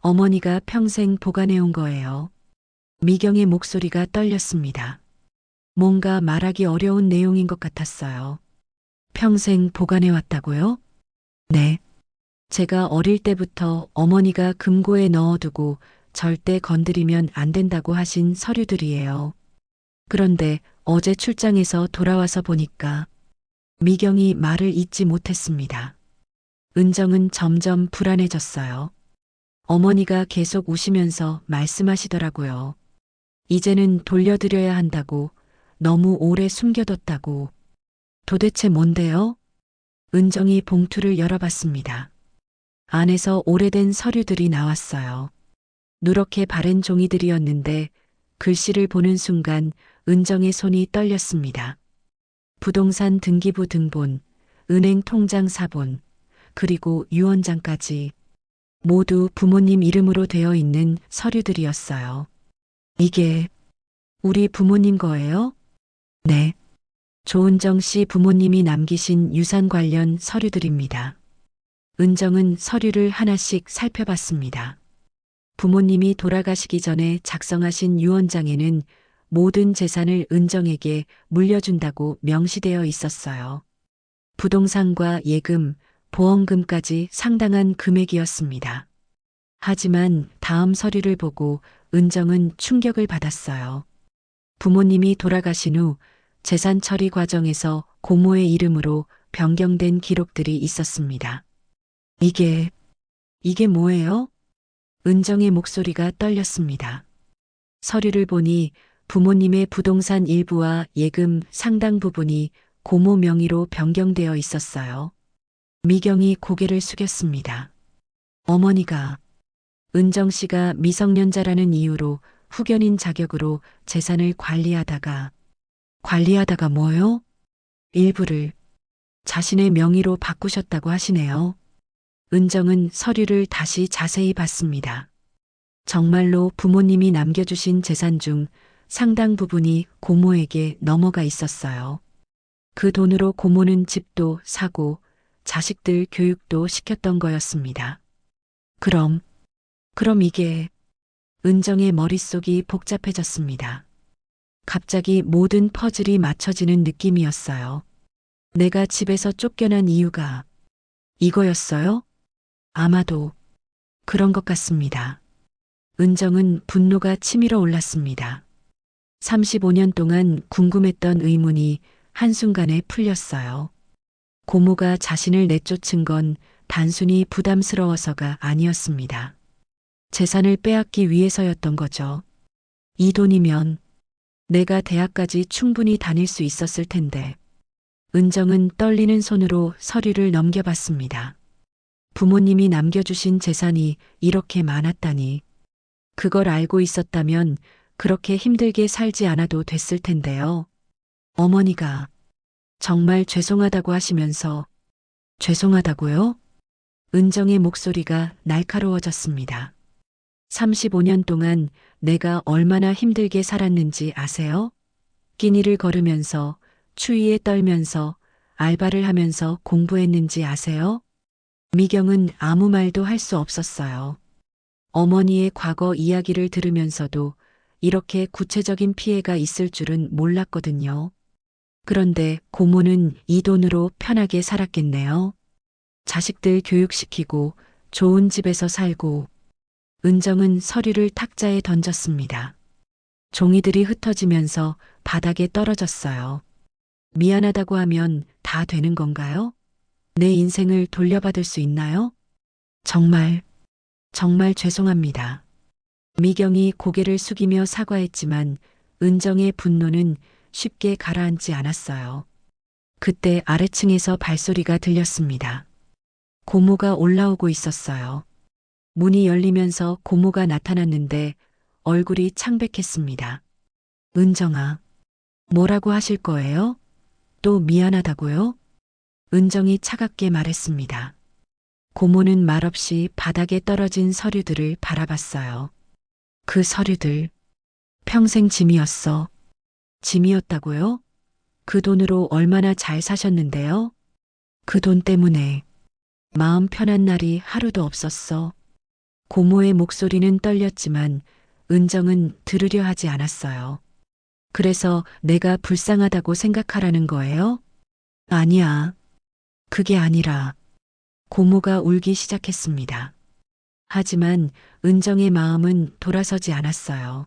어머니가 평생 보관해온 거예요. 미경의 목소리가 떨렸습니다. 뭔가 말하기 어려운 내용인 것 같았어요. 평생 보관해왔다고요? 네. 제가 어릴 때부터 어머니가 금고에 넣어두고 절대 건드리면 안 된다고 하신 서류들이에요. 그런데 어제 출장에서 돌아와서 보니까 미경이 말을 잇지 못했습니다. 은정은 점점 불안해졌어요. 어머니가 계속 우시면서 말씀하시더라고요. 이제는 돌려드려야 한다고, 너무 오래 숨겨뒀다고. 도대체 뭔데요? 은정이 봉투를 열어봤습니다. 안에서 오래된 서류들이 나왔어요. 누렇게 바른 종이들이었는데 글씨를 보는 순간 은정의 손이 떨렸습니다. 부동산 등기부 등본, 은행 통장 사본, 그리고 유언장까지 모두 부모님 이름으로 되어 있는 서류들이었어요. 이게 우리 부모님 거예요? 네. 조은정 씨 부모님이 남기신 유산 관련 서류들입니다. 은정은 서류를 하나씩 살펴봤습니다. 부모님이 돌아가시기 전에 작성하신 유언장에는 모든 재산을 은정에게 물려준다고 명시되어 있었어요. 부동산과 예금, 보험금까지 상당한 금액이었습니다. 하지만 다음 서류를 보고 은정은 충격을 받았어요. 부모님이 돌아가신 후 재산 처리 과정에서 고모의 이름으로 변경된 기록들이 있었습니다. 이게 뭐예요? 은정의 목소리가 떨렸습니다. 서류를 보니 부모님의 부동산 일부와 예금 상당 부분이 고모 명의로 변경되어 있었어요. 미경이 고개를 숙였습니다. 어머니가 은정 씨가 미성년자라는 이유로 후견인 자격으로 재산을 관리하다가 뭐요? 일부를 자신의 명의로 바꾸셨다고 하시네요. 은정은 서류를 다시 자세히 봤습니다. 정말로 부모님이 남겨주신 재산 중 상당 부분이 고모에게 넘어가 있었어요. 그 돈으로 고모는 집도 사고 자식들 교육도 시켰던 거였습니다. 그럼 이게 은정의 머릿속이 복잡해졌습니다. 갑자기 모든 퍼즐이 맞춰지는 느낌이었어요. 내가 집에서 쫓겨난 이유가 이거였어요? 아마도 그런 것 같습니다. 은정은 분노가 치밀어 올랐습니다. 35년 동안 궁금했던 의문이 한순간에 풀렸어요. 고모가 자신을 내쫓은 건 단순히 부담스러워서가 아니었습니다. 재산을 빼앗기 위해서였던 거죠. 이 돈이면 내가 대학까지 충분히 다닐 수 있었을 텐데. 은정은 떨리는 손으로 서류를 넘겨봤습니다. 부모님이 남겨주신 재산이 이렇게 많았다니. 그걸 알고 있었다면 그렇게 힘들게 살지 않아도 됐을 텐데요. 어머니가 정말 죄송하다고 하시면서 죄송하다고요? 은정의 목소리가 날카로워졌습니다. 35년 동안 내가 얼마나 힘들게 살았는지 아세요? 끼니를 걸으면서 추위에 떨면서 알바를 하면서 공부했는지 아세요? 미경은 아무 말도 할 수 없었어요. 어머니의 과거 이야기를 들으면서도 이렇게 구체적인 피해가 있을 줄은 몰랐거든요. 그런데 고모는 이 돈으로 편하게 살았겠네요. 자식들 교육시키고 좋은 집에서 살고. 은정은 서류를 탁자에 던졌습니다. 종이들이 흩어지면서 바닥에 떨어졌어요. 미안하다고 하면 다 되는 건가요? 내 인생을 돌려받을 수 있나요? 정말 죄송합니다. 미경이 고개를 숙이며 사과했지만 은정의 분노는 쉽게 가라앉지 않았어요. 그때 아래층에서 발소리가 들렸습니다. 고모가 올라오고 있었어요. 문이 열리면서 고모가 나타났는데 얼굴이 창백했습니다. 은정아, 뭐라고 하실 거예요? 또 미안하다고요? 은정이 차갑게 말했습니다. 고모는 말없이 바닥에 떨어진 서류들을 바라봤어요. 그 서류들, 평생 짐이었어. 짐이었다고요? 그 돈으로 얼마나 잘 사셨는데요? 그 돈 때문에 마음 편한 날이 하루도 없었어. 고모의 목소리는 떨렸지만 은정은 들으려 하지 않았어요. 그래서 내가 불쌍하다고 생각하라는 거예요? 아니야. 그게 아니라 고모가 울기 시작했습니다. 하지만 은정의 마음은 돌아서지 않았어요.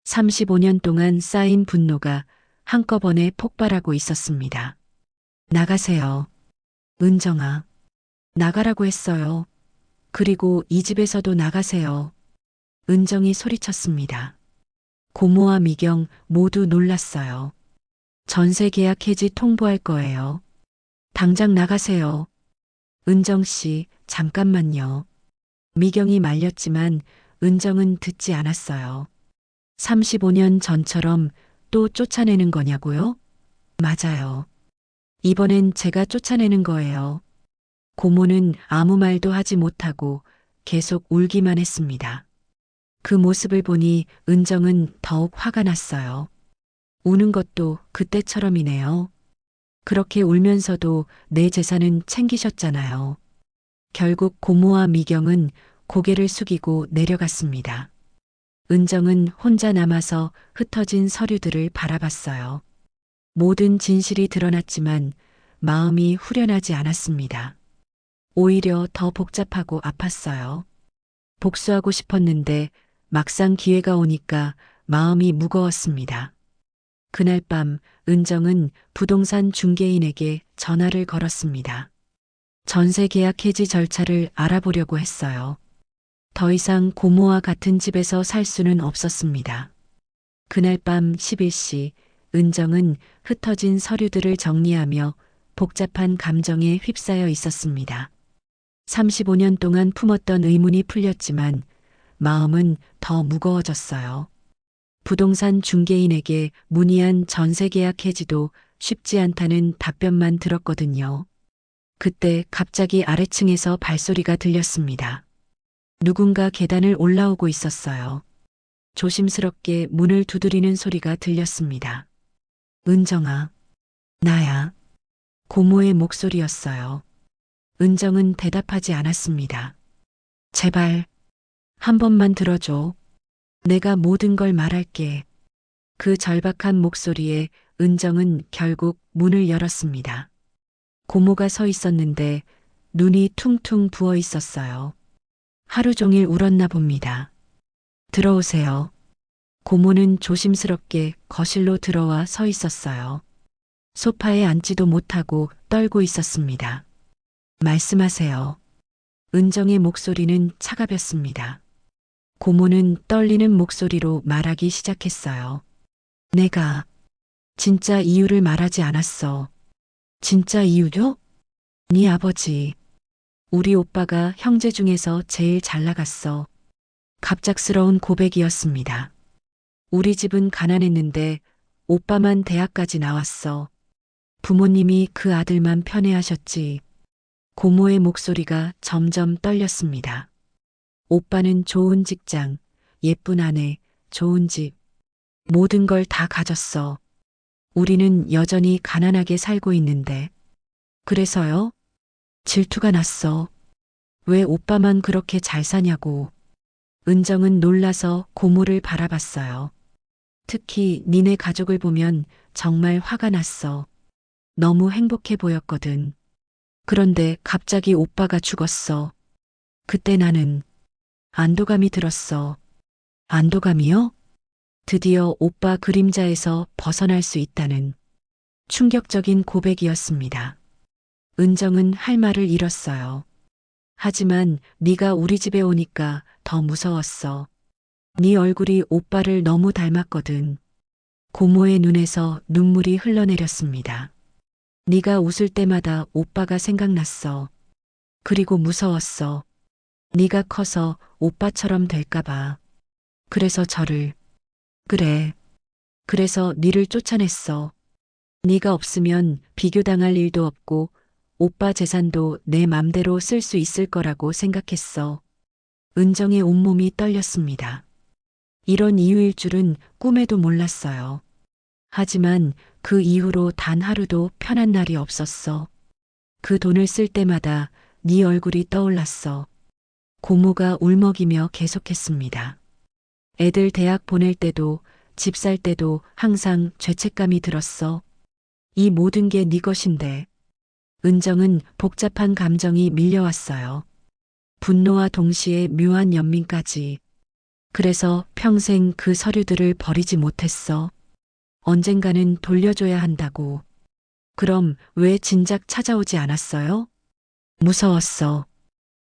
35년 동안 쌓인 분노가 한꺼번에 폭발하고 있었습니다. 나가세요. 은정아, 나가라고 했어요. 그리고 이 집에서도 나가세요. 은정이 소리쳤습니다. 고모와 미경 모두 놀랐어요. 전세 계약 해지 통보할 거예요. 당장 나가세요. 은정 씨, 잠깐만요. 미경이 말렸지만 은정은 듣지 않았어요. 35년 전처럼 또 쫓아내는 거냐고요? 맞아요. 이번엔 제가 쫓아내는 거예요. 고모는 아무 말도 하지 못하고 계속 울기만 했습니다. 그 모습을 보니 은정은 더욱 화가 났어요. 우는 것도 그때처럼이네요. 그렇게 울면서도 내 재산은 챙기셨잖아요. 결국 고모와 미경은 고개를 숙이고 내려갔습니다. 은정은 혼자 남아서 흩어진 서류들을 바라봤어요. 모든 진실이 드러났지만 마음이 후련하지 않았습니다. 오히려 더 복잡하고 아팠어요. 복수하고 싶었는데 막상 기회가 오니까 마음이 무거웠습니다. 그날 밤 은정은 부동산 중개인에게 전화를 걸었습니다. 전세 계약 해지 절차를 알아보려고 했어요. 더 이상 고모와 같은 집에서 살 수는 없었습니다. 그날 밤 11시 은정은 흩어진 서류들을 정리하며 복잡한 감정에 휩싸여 있었습니다. 35년 동안 품었던 의문이 풀렸지만 마음은 더 무거워졌어요. 부동산 중개인에게 문의한 전세 계약 해지도 쉽지 않다는 답변만 들었거든요. 그때 갑자기 아래층에서 발소리가 들렸습니다. 누군가 계단을 올라오고 있었어요. 조심스럽게 문을 두드리는 소리가 들렸습니다. 은정아, 나야. 고모의 목소리였어요. 은정은 대답하지 않았습니다. 제발, 한 번만 들어줘. 내가 모든 걸 말할게. 그 절박한 목소리에 은정은 결국 문을 열었습니다. 고모가 서 있었는데 눈이 퉁퉁 부어 있었어요. 하루 종일 울었나 봅니다. 들어오세요. 고모는 조심스럽게 거실로 들어와 서 있었어요. 소파에 앉지도 못하고 떨고 있었습니다. 말씀하세요. 은정의 목소리는 차가웠습니다. 고모는 떨리는 목소리로 말하기 시작했어요. 내가 진짜 이유를 말하지 않았어. 진짜 이유요? 네 아버지. 우리 오빠가 형제 중에서 제일 잘 나갔어. 갑작스러운 고백이었습니다. 우리 집은 가난했는데 오빠만 대학까지 나왔어. 부모님이 그 아들만 편애하셨지. 고모의 목소리가 점점 떨렸습니다. 오빠는 좋은 직장, 예쁜 아내, 좋은 집, 모든 걸 다 가졌어. 우리는 여전히 가난하게 살고 있는데. 그래서요? 질투가 났어. 왜 오빠만 그렇게 잘 사냐고. 은정은 놀라서 고모를 바라봤어요. 특히 니네 가족을 보면 정말 화가 났어. 너무 행복해 보였거든. 그런데 갑자기 오빠가 죽었어. 그때 나는 안도감이 들었어. 안도감이요? 드디어 오빠 그림자에서 벗어날 수 있다는 충격적인 고백이었습니다. 은정은 할 말을 잃었어요. 하지만 네가 우리 집에 오니까 더 무서웠어. 네 얼굴이 오빠를 너무 닮았거든. 고모의 눈에서 눈물이 흘러내렸습니다. 네가 웃을 때마다 오빠가 생각났어. 그리고 무서웠어. 네가 커서 오빠처럼 될까봐. 그래서 그래. 그래서 네를 쫓아냈어. 네가 없으면 비교당할 일도 없고 오빠 재산도 내 맘대로 쓸 수 있을 거라고 생각했어. 은정의 온몸이 떨렸습니다. 이런 이유일 줄은 꿈에도 몰랐어요. 하지만 그 이후로 단 하루도 편한 날이 없었어. 그 돈을 쓸 때마다 네 얼굴이 떠올랐어. 고모가 울먹이며 계속했습니다. 애들 대학 보낼 때도 집 살 때도 항상 죄책감이 들었어. 이 모든 게 네 것인데. 은정은 복잡한 감정이 밀려왔어요. 분노와 동시에 묘한 연민까지. 그래서 평생 그 서류들을 버리지 못했어. 언젠가는 돌려줘야 한다고. 그럼 왜 진작 찾아오지 않았어요? 무서웠어.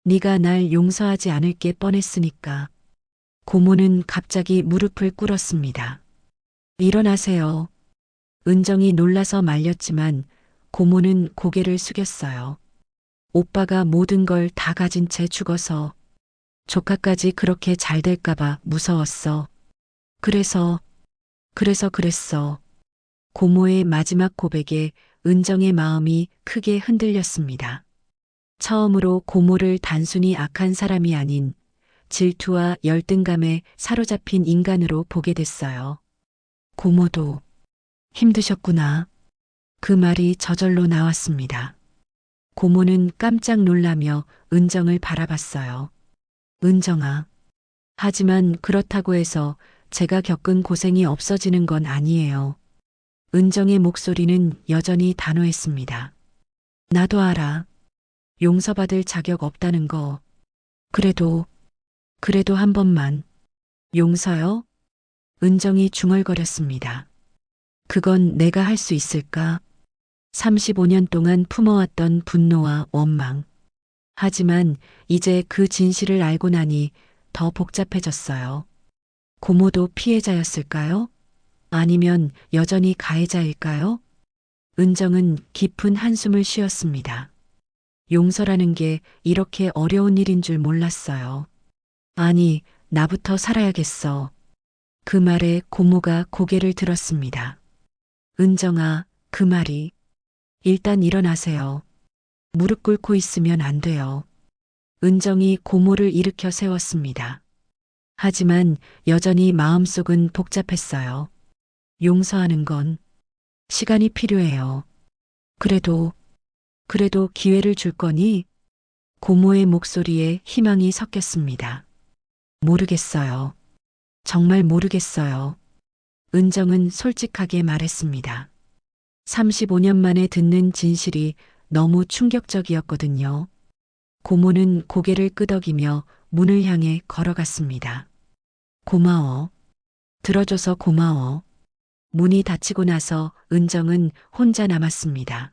네가 날 용서하지 않을 게 뻔했으니까. 고모는 갑자기 무릎을 꿇었습니다. 일어나세요. 은정이 놀라서 말렸지만 고모는 고개를 숙였어요. 오빠가 모든 걸 다 가진 채 죽어서 조카까지 그렇게 잘 될까봐 무서웠어. 그래서 그랬어. 고모의 마지막 고백에 은정의 마음이 크게 흔들렸습니다. 처음으로 고모를 단순히 악한 사람이 아닌 질투와 열등감에 사로잡힌 인간으로 보게 됐어요. 고모도 힘드셨구나. 그 말이 저절로 나왔습니다. 고모는 깜짝 놀라며 은정을 바라봤어요. 은정아. 하지만 그렇다고 해서 제가 겪은 고생이 없어지는 건 아니에요. 은정의 목소리는 여전히 단호했습니다. 나도 알아. 용서받을 자격 없다는 거. 그래도 한 번만. 용서요? 은정이 중얼거렸습니다. 그건 내가 할 수 있을까? 35년 동안 품어왔던 분노와 원망. 하지만 이제 그 진실을 알고 나니 더 복잡해졌어요. 고모도 피해자였을까요? 아니면 여전히 가해자일까요? 은정은 깊은 한숨을 쉬었습니다. 용서라는 게 이렇게 어려운 일인 줄 몰랐어요. 아니, 나부터 살아야겠어. 그 말에 고모가 고개를 들었습니다. 은정아, 그 말이. 일단 일어나세요. 무릎 꿇고 있으면 안 돼요. 은정이 고모를 일으켜 세웠습니다. 하지만 여전히 마음속은 복잡했어요. 용서하는 건 시간이 필요해요. 그래도 기회를 줄 거니? 고모의 목소리에 희망이 섞였습니다. 모르겠어요. 정말 모르겠어요. 은정은 솔직하게 말했습니다. 35년 만에 듣는 진실이 너무 충격적이었거든요. 고모는 고개를 끄덕이며 문을 향해 걸어갔습니다. 고마워. 들어줘서 고마워. 문이 닫히고 나서 은정은 혼자 남았습니다.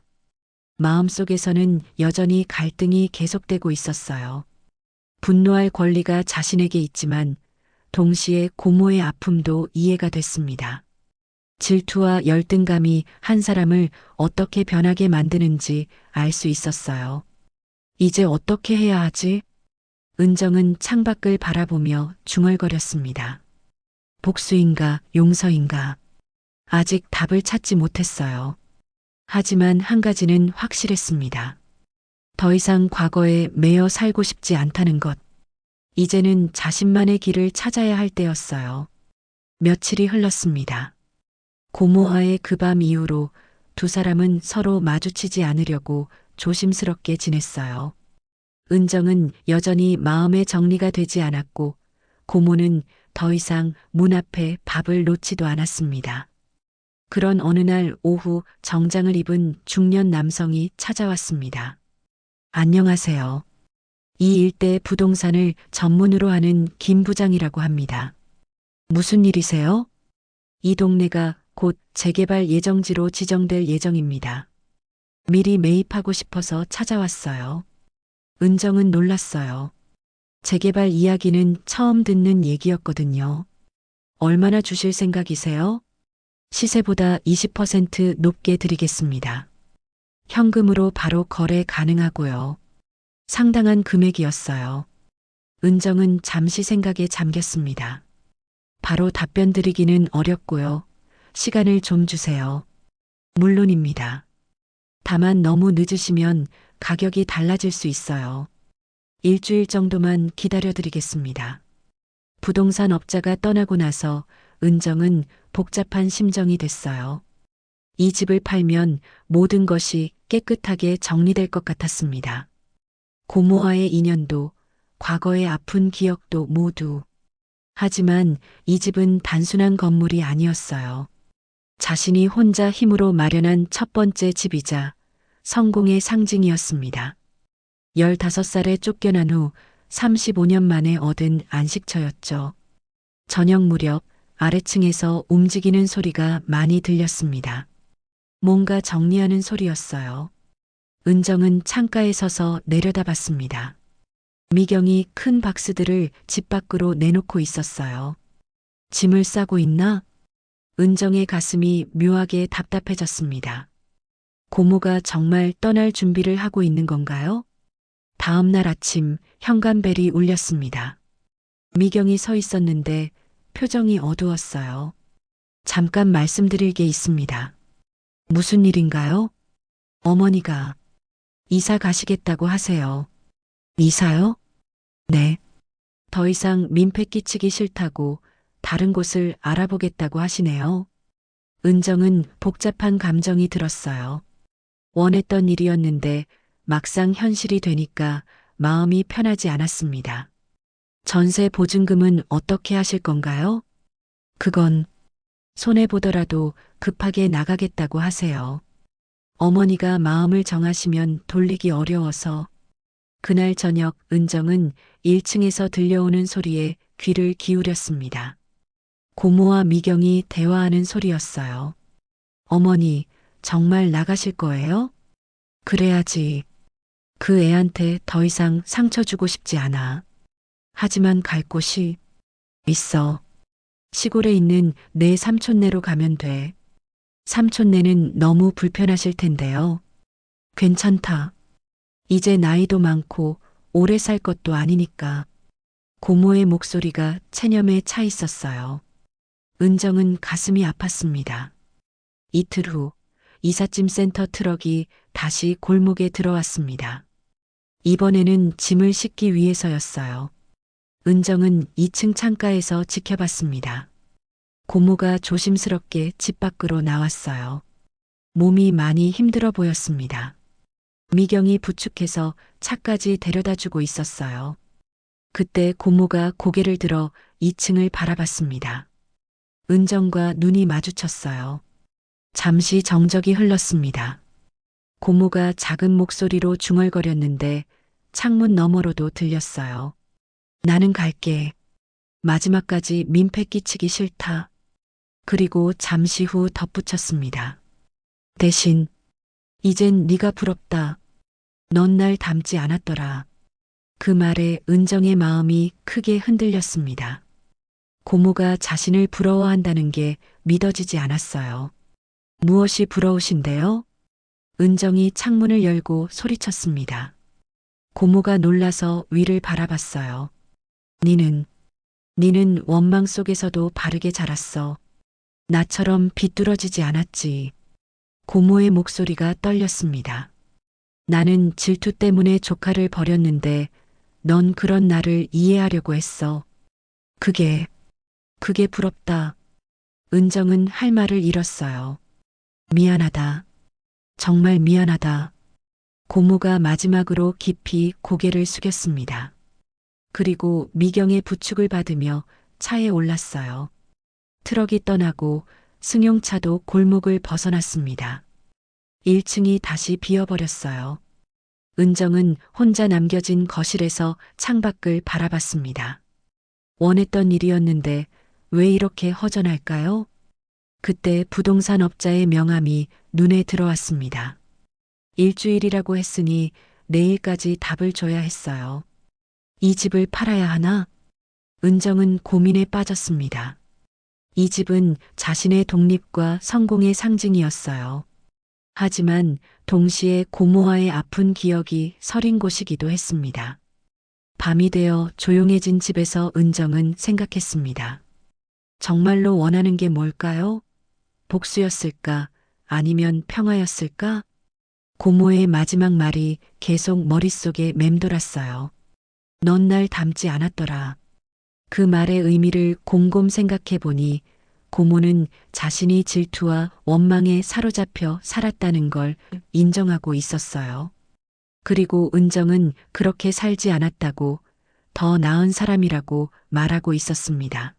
마음속에서는 여전히 갈등이 계속되고 있었어요. 분노할 권리가 자신에게 있지만 동시에 고모의 아픔도 이해가 됐습니다. 질투와 열등감이 한 사람을 어떻게 변하게 만드는지 알 수 있었어요. 이제 어떻게 해야 하지? 은정은 창밖을 바라보며 중얼거렸습니다. 복수인가 용서인가? 아직 답을 찾지 못했어요. 하지만 한 가지는 확실했습니다. 더 이상 과거에 매여 살고 싶지 않다는 것. 이제는 자신만의 길을 찾아야 할 때였어요. 며칠이 흘렀습니다. 고모와의 그 밤 이후로 두 사람은 서로 마주치지 않으려고 조심스럽게 지냈어요. 은정은 여전히 마음의 정리가 되지 않았고 고모는 더 이상 문 앞에 밥을 놓지도 않았습니다. 그런 어느 날 오후 정장을 입은 중년 남성이 찾아왔습니다. 안녕하세요. 이 일대 부동산을 전문으로 하는 김 부장이라고 합니다. 무슨 일이세요? 이 동네가 곧 재개발 예정지로 지정될 예정입니다. 미리 매입하고 싶어서 찾아왔어요. 은정은 놀랐어요. 재개발 이야기는 처음 듣는 얘기였거든요. 얼마나 주실 생각이세요? 시세보다 20% 높게 드리겠습니다. 현금으로 바로 거래 가능하고요. 상당한 금액이었어요. 은정은 잠시 생각에 잠겼습니다. 바로 답변 드리기는 어렵고요. 시간을 좀 주세요. 물론입니다. 다만 너무 늦으시면 가격이 달라질 수 있어요. 일주일 정도만 기다려드리겠습니다. 부동산 업자가 떠나고 나서 은정은 복잡한 심정이 됐어요. 이 집을 팔면 모든 것이 깨끗하게 정리될 것 같았습니다. 고모와의 인연도, 과거의 아픈 기억도 모두. 하지만 이 집은 단순한 건물이 아니었어요. 자신이 혼자 힘으로 마련한 첫 번째 집이자 성공의 상징이었습니다. 15살에 쫓겨난 후 35년 만에 얻은 안식처였죠. 저녁 무렵 아래층에서 움직이는 소리가 많이 들렸습니다. 뭔가 정리하는 소리였어요. 은정은 창가에 서서 내려다봤습니다. 미경이 큰 박스들을 집 밖으로 내놓고 있었어요. 짐을 싸고 있나? 은정의 가슴이 묘하게 답답해졌습니다. 고모가 정말 떠날 준비를 하고 있는 건가요? 다음 날 아침 현관벨이 울렸습니다. 미경이 서 있었는데 표정이 어두웠어요. 잠깐 말씀드릴 게 있습니다. 무슨 일인가요? 어머니가 이사 가시겠다고 하세요. 이사요? 네. 더 이상 민폐 끼치기 싫다고 다른 곳을 알아보겠다고 하시네요. 은정은 복잡한 감정이 들었어요. 원했던 일이었는데 막상 현실이 되니까 마음이 편하지 않았습니다. 전세 보증금은 어떻게 하실 건가요? 그건 손해보더라도 급하게 나가겠다고 하세요. 어머니가 마음을 정하시면 돌리기 어려워서. 그날 저녁 은정은 1층에서 들려오는 소리에 귀를 기울였습니다. 고모와 미경이 대화하는 소리였어요. 어머니, 정말 나가실 거예요? 그래야지. 그 애한테 더 이상 상처 주고 싶지 않아. 하지만 갈 곳이 있어. 시골에 있는 내 삼촌네로 가면 돼. 삼촌네는 너무 불편하실 텐데요. 괜찮다. 이제 나이도 많고 오래 살 것도 아니니까. 고모의 목소리가 체념에 차 있었어요. 은정은 가슴이 아팠습니다. 이틀 후 이삿짐 센터 트럭이 다시 골목에 들어왔습니다. 이번에는 짐을 싣기 위해서였어요. 은정은 2층 창가에서 지켜봤습니다. 고모가 조심스럽게 집 밖으로 나왔어요. 몸이 많이 힘들어 보였습니다. 미경이 부축해서 차까지 데려다 주고 있었어요. 그때 고모가 고개를 들어 2층을 바라봤습니다. 은정과 눈이 마주쳤어요. 잠시 정적이 흘렀습니다. 고모가 작은 목소리로 중얼거렸는데 창문 너머로도 들렸어요. 나는 갈게. 마지막까지 민폐 끼치기 싫다. 그리고 잠시 후 덧붙였습니다. 대신 이젠 네가 부럽다. 넌 날 닮지 않았더라. 그 말에 은정의 마음이 크게 흔들렸습니다. 고모가 자신을 부러워한다는 게 믿어지지 않았어요. 무엇이 부러우신데요? 은정이 창문을 열고 소리쳤습니다. 고모가 놀라서 위를 바라봤어요. 니는 원망 속에서도 바르게 자랐어. 나처럼 비뚤어지지 않았지. 고모의 목소리가 떨렸습니다. 나는 질투 때문에 조카를 버렸는데 넌 그런 나를 이해하려고 했어. 그게 부럽다. 은정은 할 말을 잃었어요. 미안하다. 정말 미안하다. 고모가 마지막으로 깊이 고개를 숙였습니다. 그리고 미경의 부축을 받으며 차에 올랐어요. 트럭이 떠나고 승용차도 골목을 벗어났습니다. 1층이 다시 비어버렸어요. 은정은 혼자 남겨진 거실에서 창밖을 바라봤습니다. 원했던 일이었는데 왜 이렇게 허전할까요? 그때 부동산 업자의 명함이 눈에 들어왔습니다. 일주일이라고 했으니 내일까지 답을 줘야 했어요. 이 집을 팔아야 하나? 은정은 고민에 빠졌습니다. 이 집은 자신의 독립과 성공의 상징이었어요. 하지만 동시에 고모와의 아픈 기억이 서린 곳이기도 했습니다. 밤이 되어 조용해진 집에서 은정은 생각했습니다. 정말로 원하는 게 뭘까요? 복수였을까? 아니면 평화였을까? 고모의 마지막 말이 계속 머릿속에 맴돌았어요. 넌 날 닮지 않았더라. 그 말의 의미를 곰곰 생각해 보니 고모는 자신이 질투와 원망에 사로잡혀 살았다는 걸 인정하고 있었어요. 그리고 은정은 그렇게 살지 않았다고, 더 나은 사람이라고 말하고 있었습니다.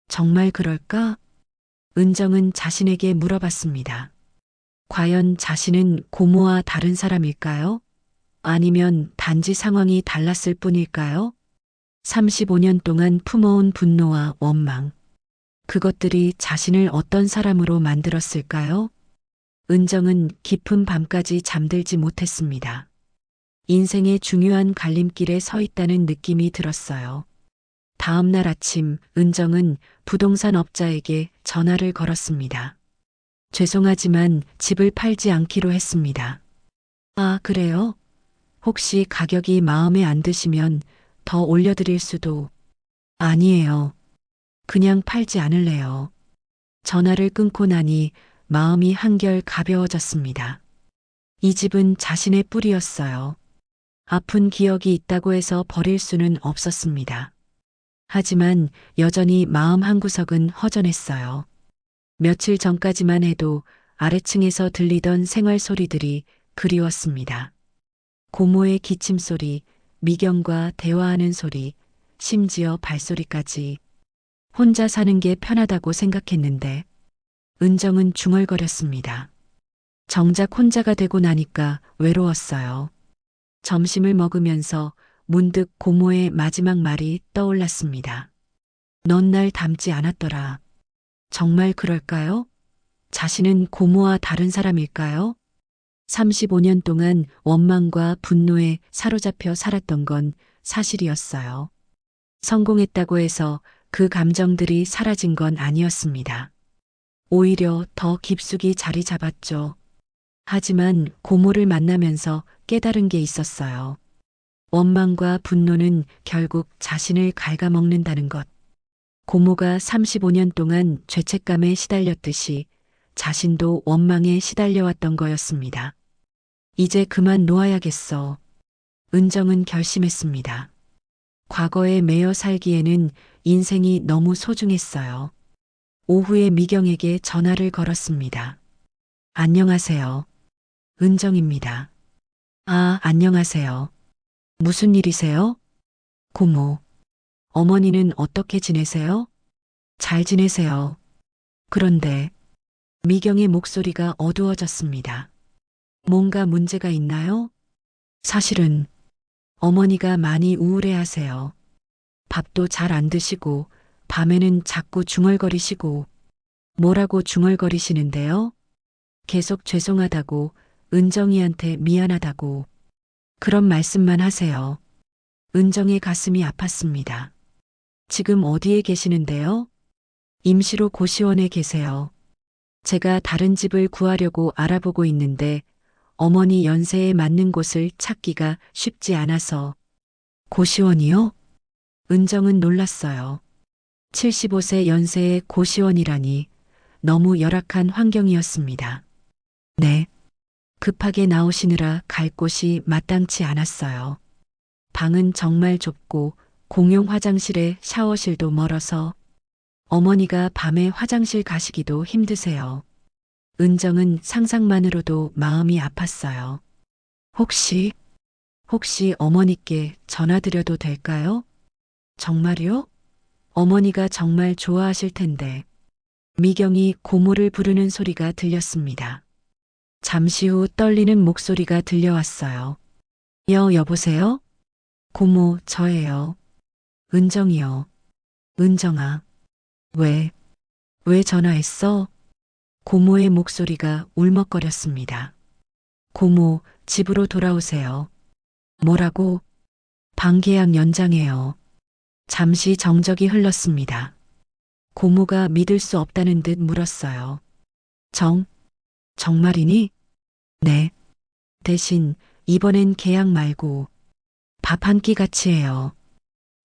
정말 그럴까? 은정은 자신에게 물어봤습니다. 과연 자신은 고모와 다른 사람일까요? 아니면 단지 상황이 달랐을 뿐일까요? 35년 동안 품어온 분노와 원망. 그것들이 자신을 어떤 사람으로 만들었을까요? 은정은 깊은 밤까지 잠들지 못했습니다. 인생의 중요한 갈림길에 서 있다는 느낌이 들었어요. 다음 날 아침 은정은 부동산 업자에게 전화를 걸었습니다. 죄송하지만 집을 팔지 않기로 했습니다. 아, 그래요? 혹시 가격이 마음에 안 드시면 더 올려드릴 수도. 아니에요. 그냥 팔지 않을래요. 전화를 끊고 나니 마음이 한결 가벼워졌습니다. 이 집은 자신의 뿌리였어요. 아픈 기억이 있다고 해서 버릴 수는 없었습니다. 하지만 여전히 마음 한구석은 허전했어요. 며칠 전까지만 해도 아래층에서 들리던 생활 소리들이 그리웠습니다. 고모의 기침 소리, 미경과 대화하는 소리, 심지어 발소리까지. 혼자 사는 게 편하다고 생각했는데 은정은 중얼거렸습니다. 정작 혼자가 되고 나니까 외로웠어요. 점심을 먹으면서 문득 고모의 마지막 말이 떠올랐습니다. 넌 날 닮지 않았더라. 정말 그럴까요? 자신은 고모와 다른 사람일까요? 35년 동안 원망과 분노에 사로잡혀 살았던 건 사실이었어요. 성공했다고 해서 그 감정들이 사라진 건 아니었습니다. 오히려 더 깊숙이 자리 잡았죠. 하지만 고모를 만나면서 깨달은 게 있었어요. 원망과 분노는 결국 자신을 갉아먹는다는 것. 고모가 35년 동안 죄책감에 시달렸듯이 자신도 원망에 시달려왔던 거였습니다. 이제 그만 놓아야겠어. 은정은 결심했습니다. 과거에 매여 살기에는 인생이 너무 소중했어요. 오후에 미경에게 전화를 걸었습니다. 안녕하세요. 은정입니다. 아, 안녕하세요. 무슨 일이세요? 고모. 어머니는 어떻게 지내세요? 잘 지내세요. 그런데 미경의 목소리가 어두워졌습니다. 뭔가 문제가 있나요? 사실은 어머니가 많이 우울해 하세요. 밥도 잘 안 드시고 밤에는 자꾸 중얼거리시고. 뭐라고 중얼거리시는데요? 계속 죄송하다고, 은정이한테 미안하다고. 그런 말씀만 하세요. 은정의 가슴이 아팠습니다. 지금 어디에 계시는데요? 임시로 고시원에 계세요. 제가 다른 집을 구하려고 알아보고 있는데 어머니 연세에 맞는 곳을 찾기가 쉽지 않아서. 고시원이요? 은정은 놀랐어요. 75세 연세의 고시원이라니 너무 열악한 환경이었습니다. 네. 급하게 나오시느라 갈 곳이 마땅치 않았어요. 방은 정말 좁고 공용 화장실에 샤워실도 멀어서 어머니가 밤에 화장실 가시기도 힘드세요. 은정은 상상만으로도 마음이 아팠어요. 혹시 어머니께 전화드려도 될까요? 정말요? 어머니가 정말 좋아하실 텐데. 미경이 고모를 부르는 소리가 들렸습니다. 잠시 후 떨리는 목소리가 들려왔어요. 여보세요? 고모, 저예요. 은정이요. 은정아. 왜 전화했어? 고모의 목소리가 울먹거렸습니다. 고모, 집으로 돌아오세요. 뭐라고? 방 계약 연장해요. 잠시 정적이 흘렀습니다. 고모가 믿을 수 없다는 듯 물었어요. 정말이니? 네. 대신 이번엔 계약 말고 밥 한 끼 같이 해요.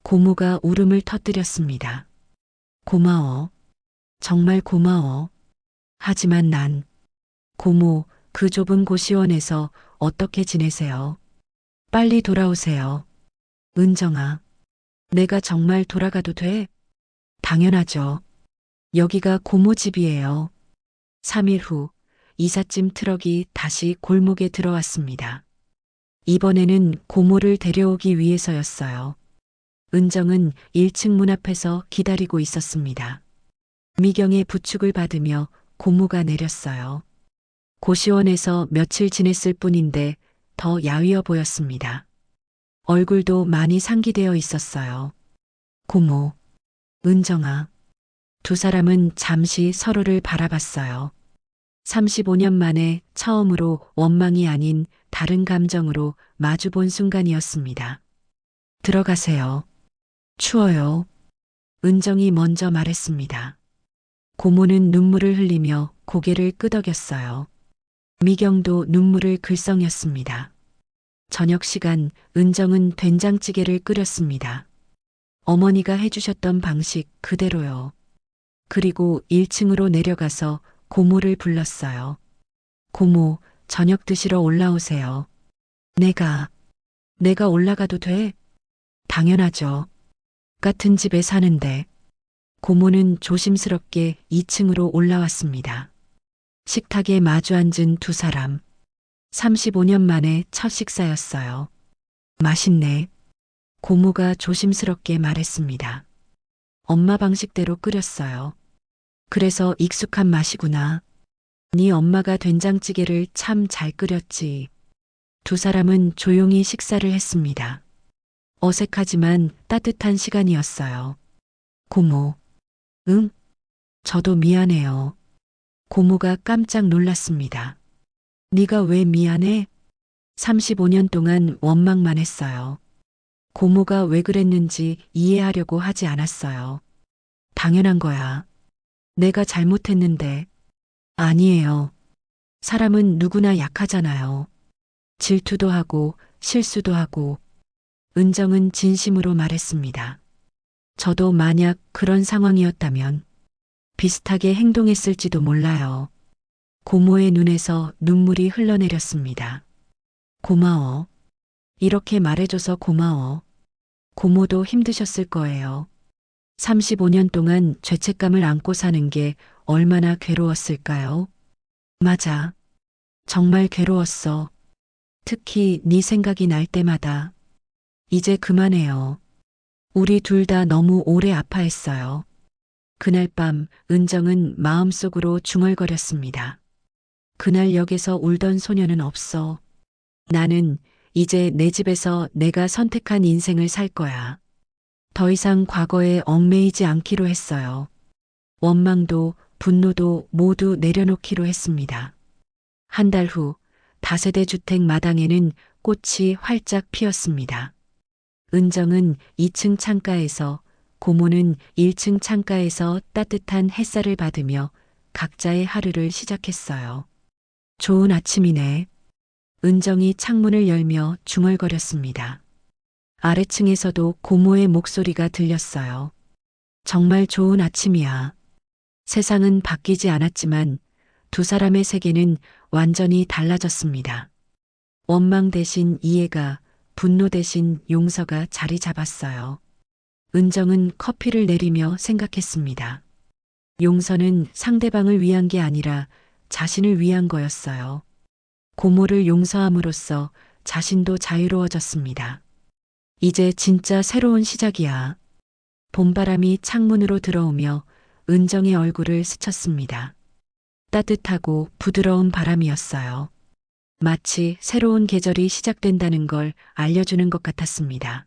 고모가 울음을 터뜨렸습니다. 고마워. 정말 고마워. 하지만 고모, 그 좁은 고시원에서 어떻게 지내세요? 빨리 돌아오세요. 은정아, 내가 정말 돌아가도 돼? 당연하죠. 여기가 고모 집이에요. 3일 후 이삿짐 트럭이 다시 골목에 들어왔습니다. 이번에는 고모를 데려오기 위해서였어요. 은정은 1층 문 앞에서 기다리고 있었습니다. 미경의 부축을 받으며 고모가 내렸어요. 고시원에서 며칠 지냈을 뿐인데 더 야위어 보였습니다. 얼굴도 많이 상기되어 있었어요. 고모, 은정아. 두 사람은 잠시 서로를 바라봤어요. 35년 만에 처음으로 원망이 아닌 다른 감정으로 마주본 순간이었습니다. 들어가세요. 추워요. 은정이 먼저 말했습니다. 고모는 눈물을 흘리며 고개를 끄덕였어요. 미경도 눈물을 글썽였습니다. 저녁 시간 은정은 된장찌개를 끓였습니다. 어머니가 해주셨던 방식 그대로요. 그리고 1층으로 내려가서 고모를 불렀어요. 고모, 저녁 드시러 올라오세요. 내가 올라가도 돼? 당연하죠. 같은 집에 사는데. 고모는 조심스럽게 2층으로 올라왔습니다. 식탁에 마주 앉은 두 사람. 35년 만에 첫 식사였어요. 맛있네. 고모가 조심스럽게 말했습니다. 엄마 방식대로 끓였어요. 그래서 익숙한 맛이구나. 네 엄마가 된장찌개를 참 잘 끓였지. 두 사람은 조용히 식사를 했습니다. 어색하지만 따뜻한 시간이었어요. 고모. 응? 저도 미안해요. 고모가 깜짝 놀랐습니다. 네가 왜 미안해? 35년 동안 원망만 했어요. 고모가 왜 그랬는지 이해하려고 하지 않았어요. 당연한 거야. 내가 잘못했는데. 아니에요. 사람은 누구나 약하잖아요. 질투도 하고 실수도 하고. 은정은 진심으로 말했습니다. 저도 만약 그런 상황이었다면 비슷하게 행동했을지도 몰라요. 고모의 눈에서 눈물이 흘러내렸습니다. 고마워. 이렇게 말해줘서 고마워. 고모도 힘드셨을 거예요. 35년 동안 죄책감을 안고 사는 게 얼마나 괴로웠을까요? 맞아. 정말 괴로웠어. 특히 네 생각이 날 때마다. 이제 그만해요. 우리 둘 다 너무 오래 아파했어요. 그날 밤 은정은 마음속으로 중얼거렸습니다. 그날 역에서 울던 소녀는 없어. 나는 이제 내 집에서 내가 선택한 인생을 살 거야. 더 이상 과거에 얽매이지 않기로 했어요. 원망도 분노도 모두 내려놓기로 했습니다. 한 달 후 다세대 주택 마당에는 꽃이 활짝 피었습니다. 은정은 2층 창가에서, 고모는 1층 창가에서 따뜻한 햇살을 받으며 각자의 하루를 시작했어요. 좋은 아침이네. 은정이 창문을 열며 중얼거렸습니다. 아래층에서도 고모의 목소리가 들렸어요. 정말 좋은 아침이야. 세상은 바뀌지 않았지만 두 사람의 세계는 완전히 달라졌습니다. 원망 대신 이해가, 분노 대신 용서가 자리 잡았어요. 은정은 커피를 내리며 생각했습니다. 용서는 상대방을 위한 게 아니라 자신을 위한 거였어요. 고모를 용서함으로써 자신도 자유로워졌습니다. 이제 진짜 새로운 시작이야. 봄바람이 창문으로 들어오며 은정의 얼굴을 스쳤습니다. 따뜻하고 부드러운 바람이었어요. 마치 새로운 계절이 시작된다는 걸 알려주는 것 같았습니다.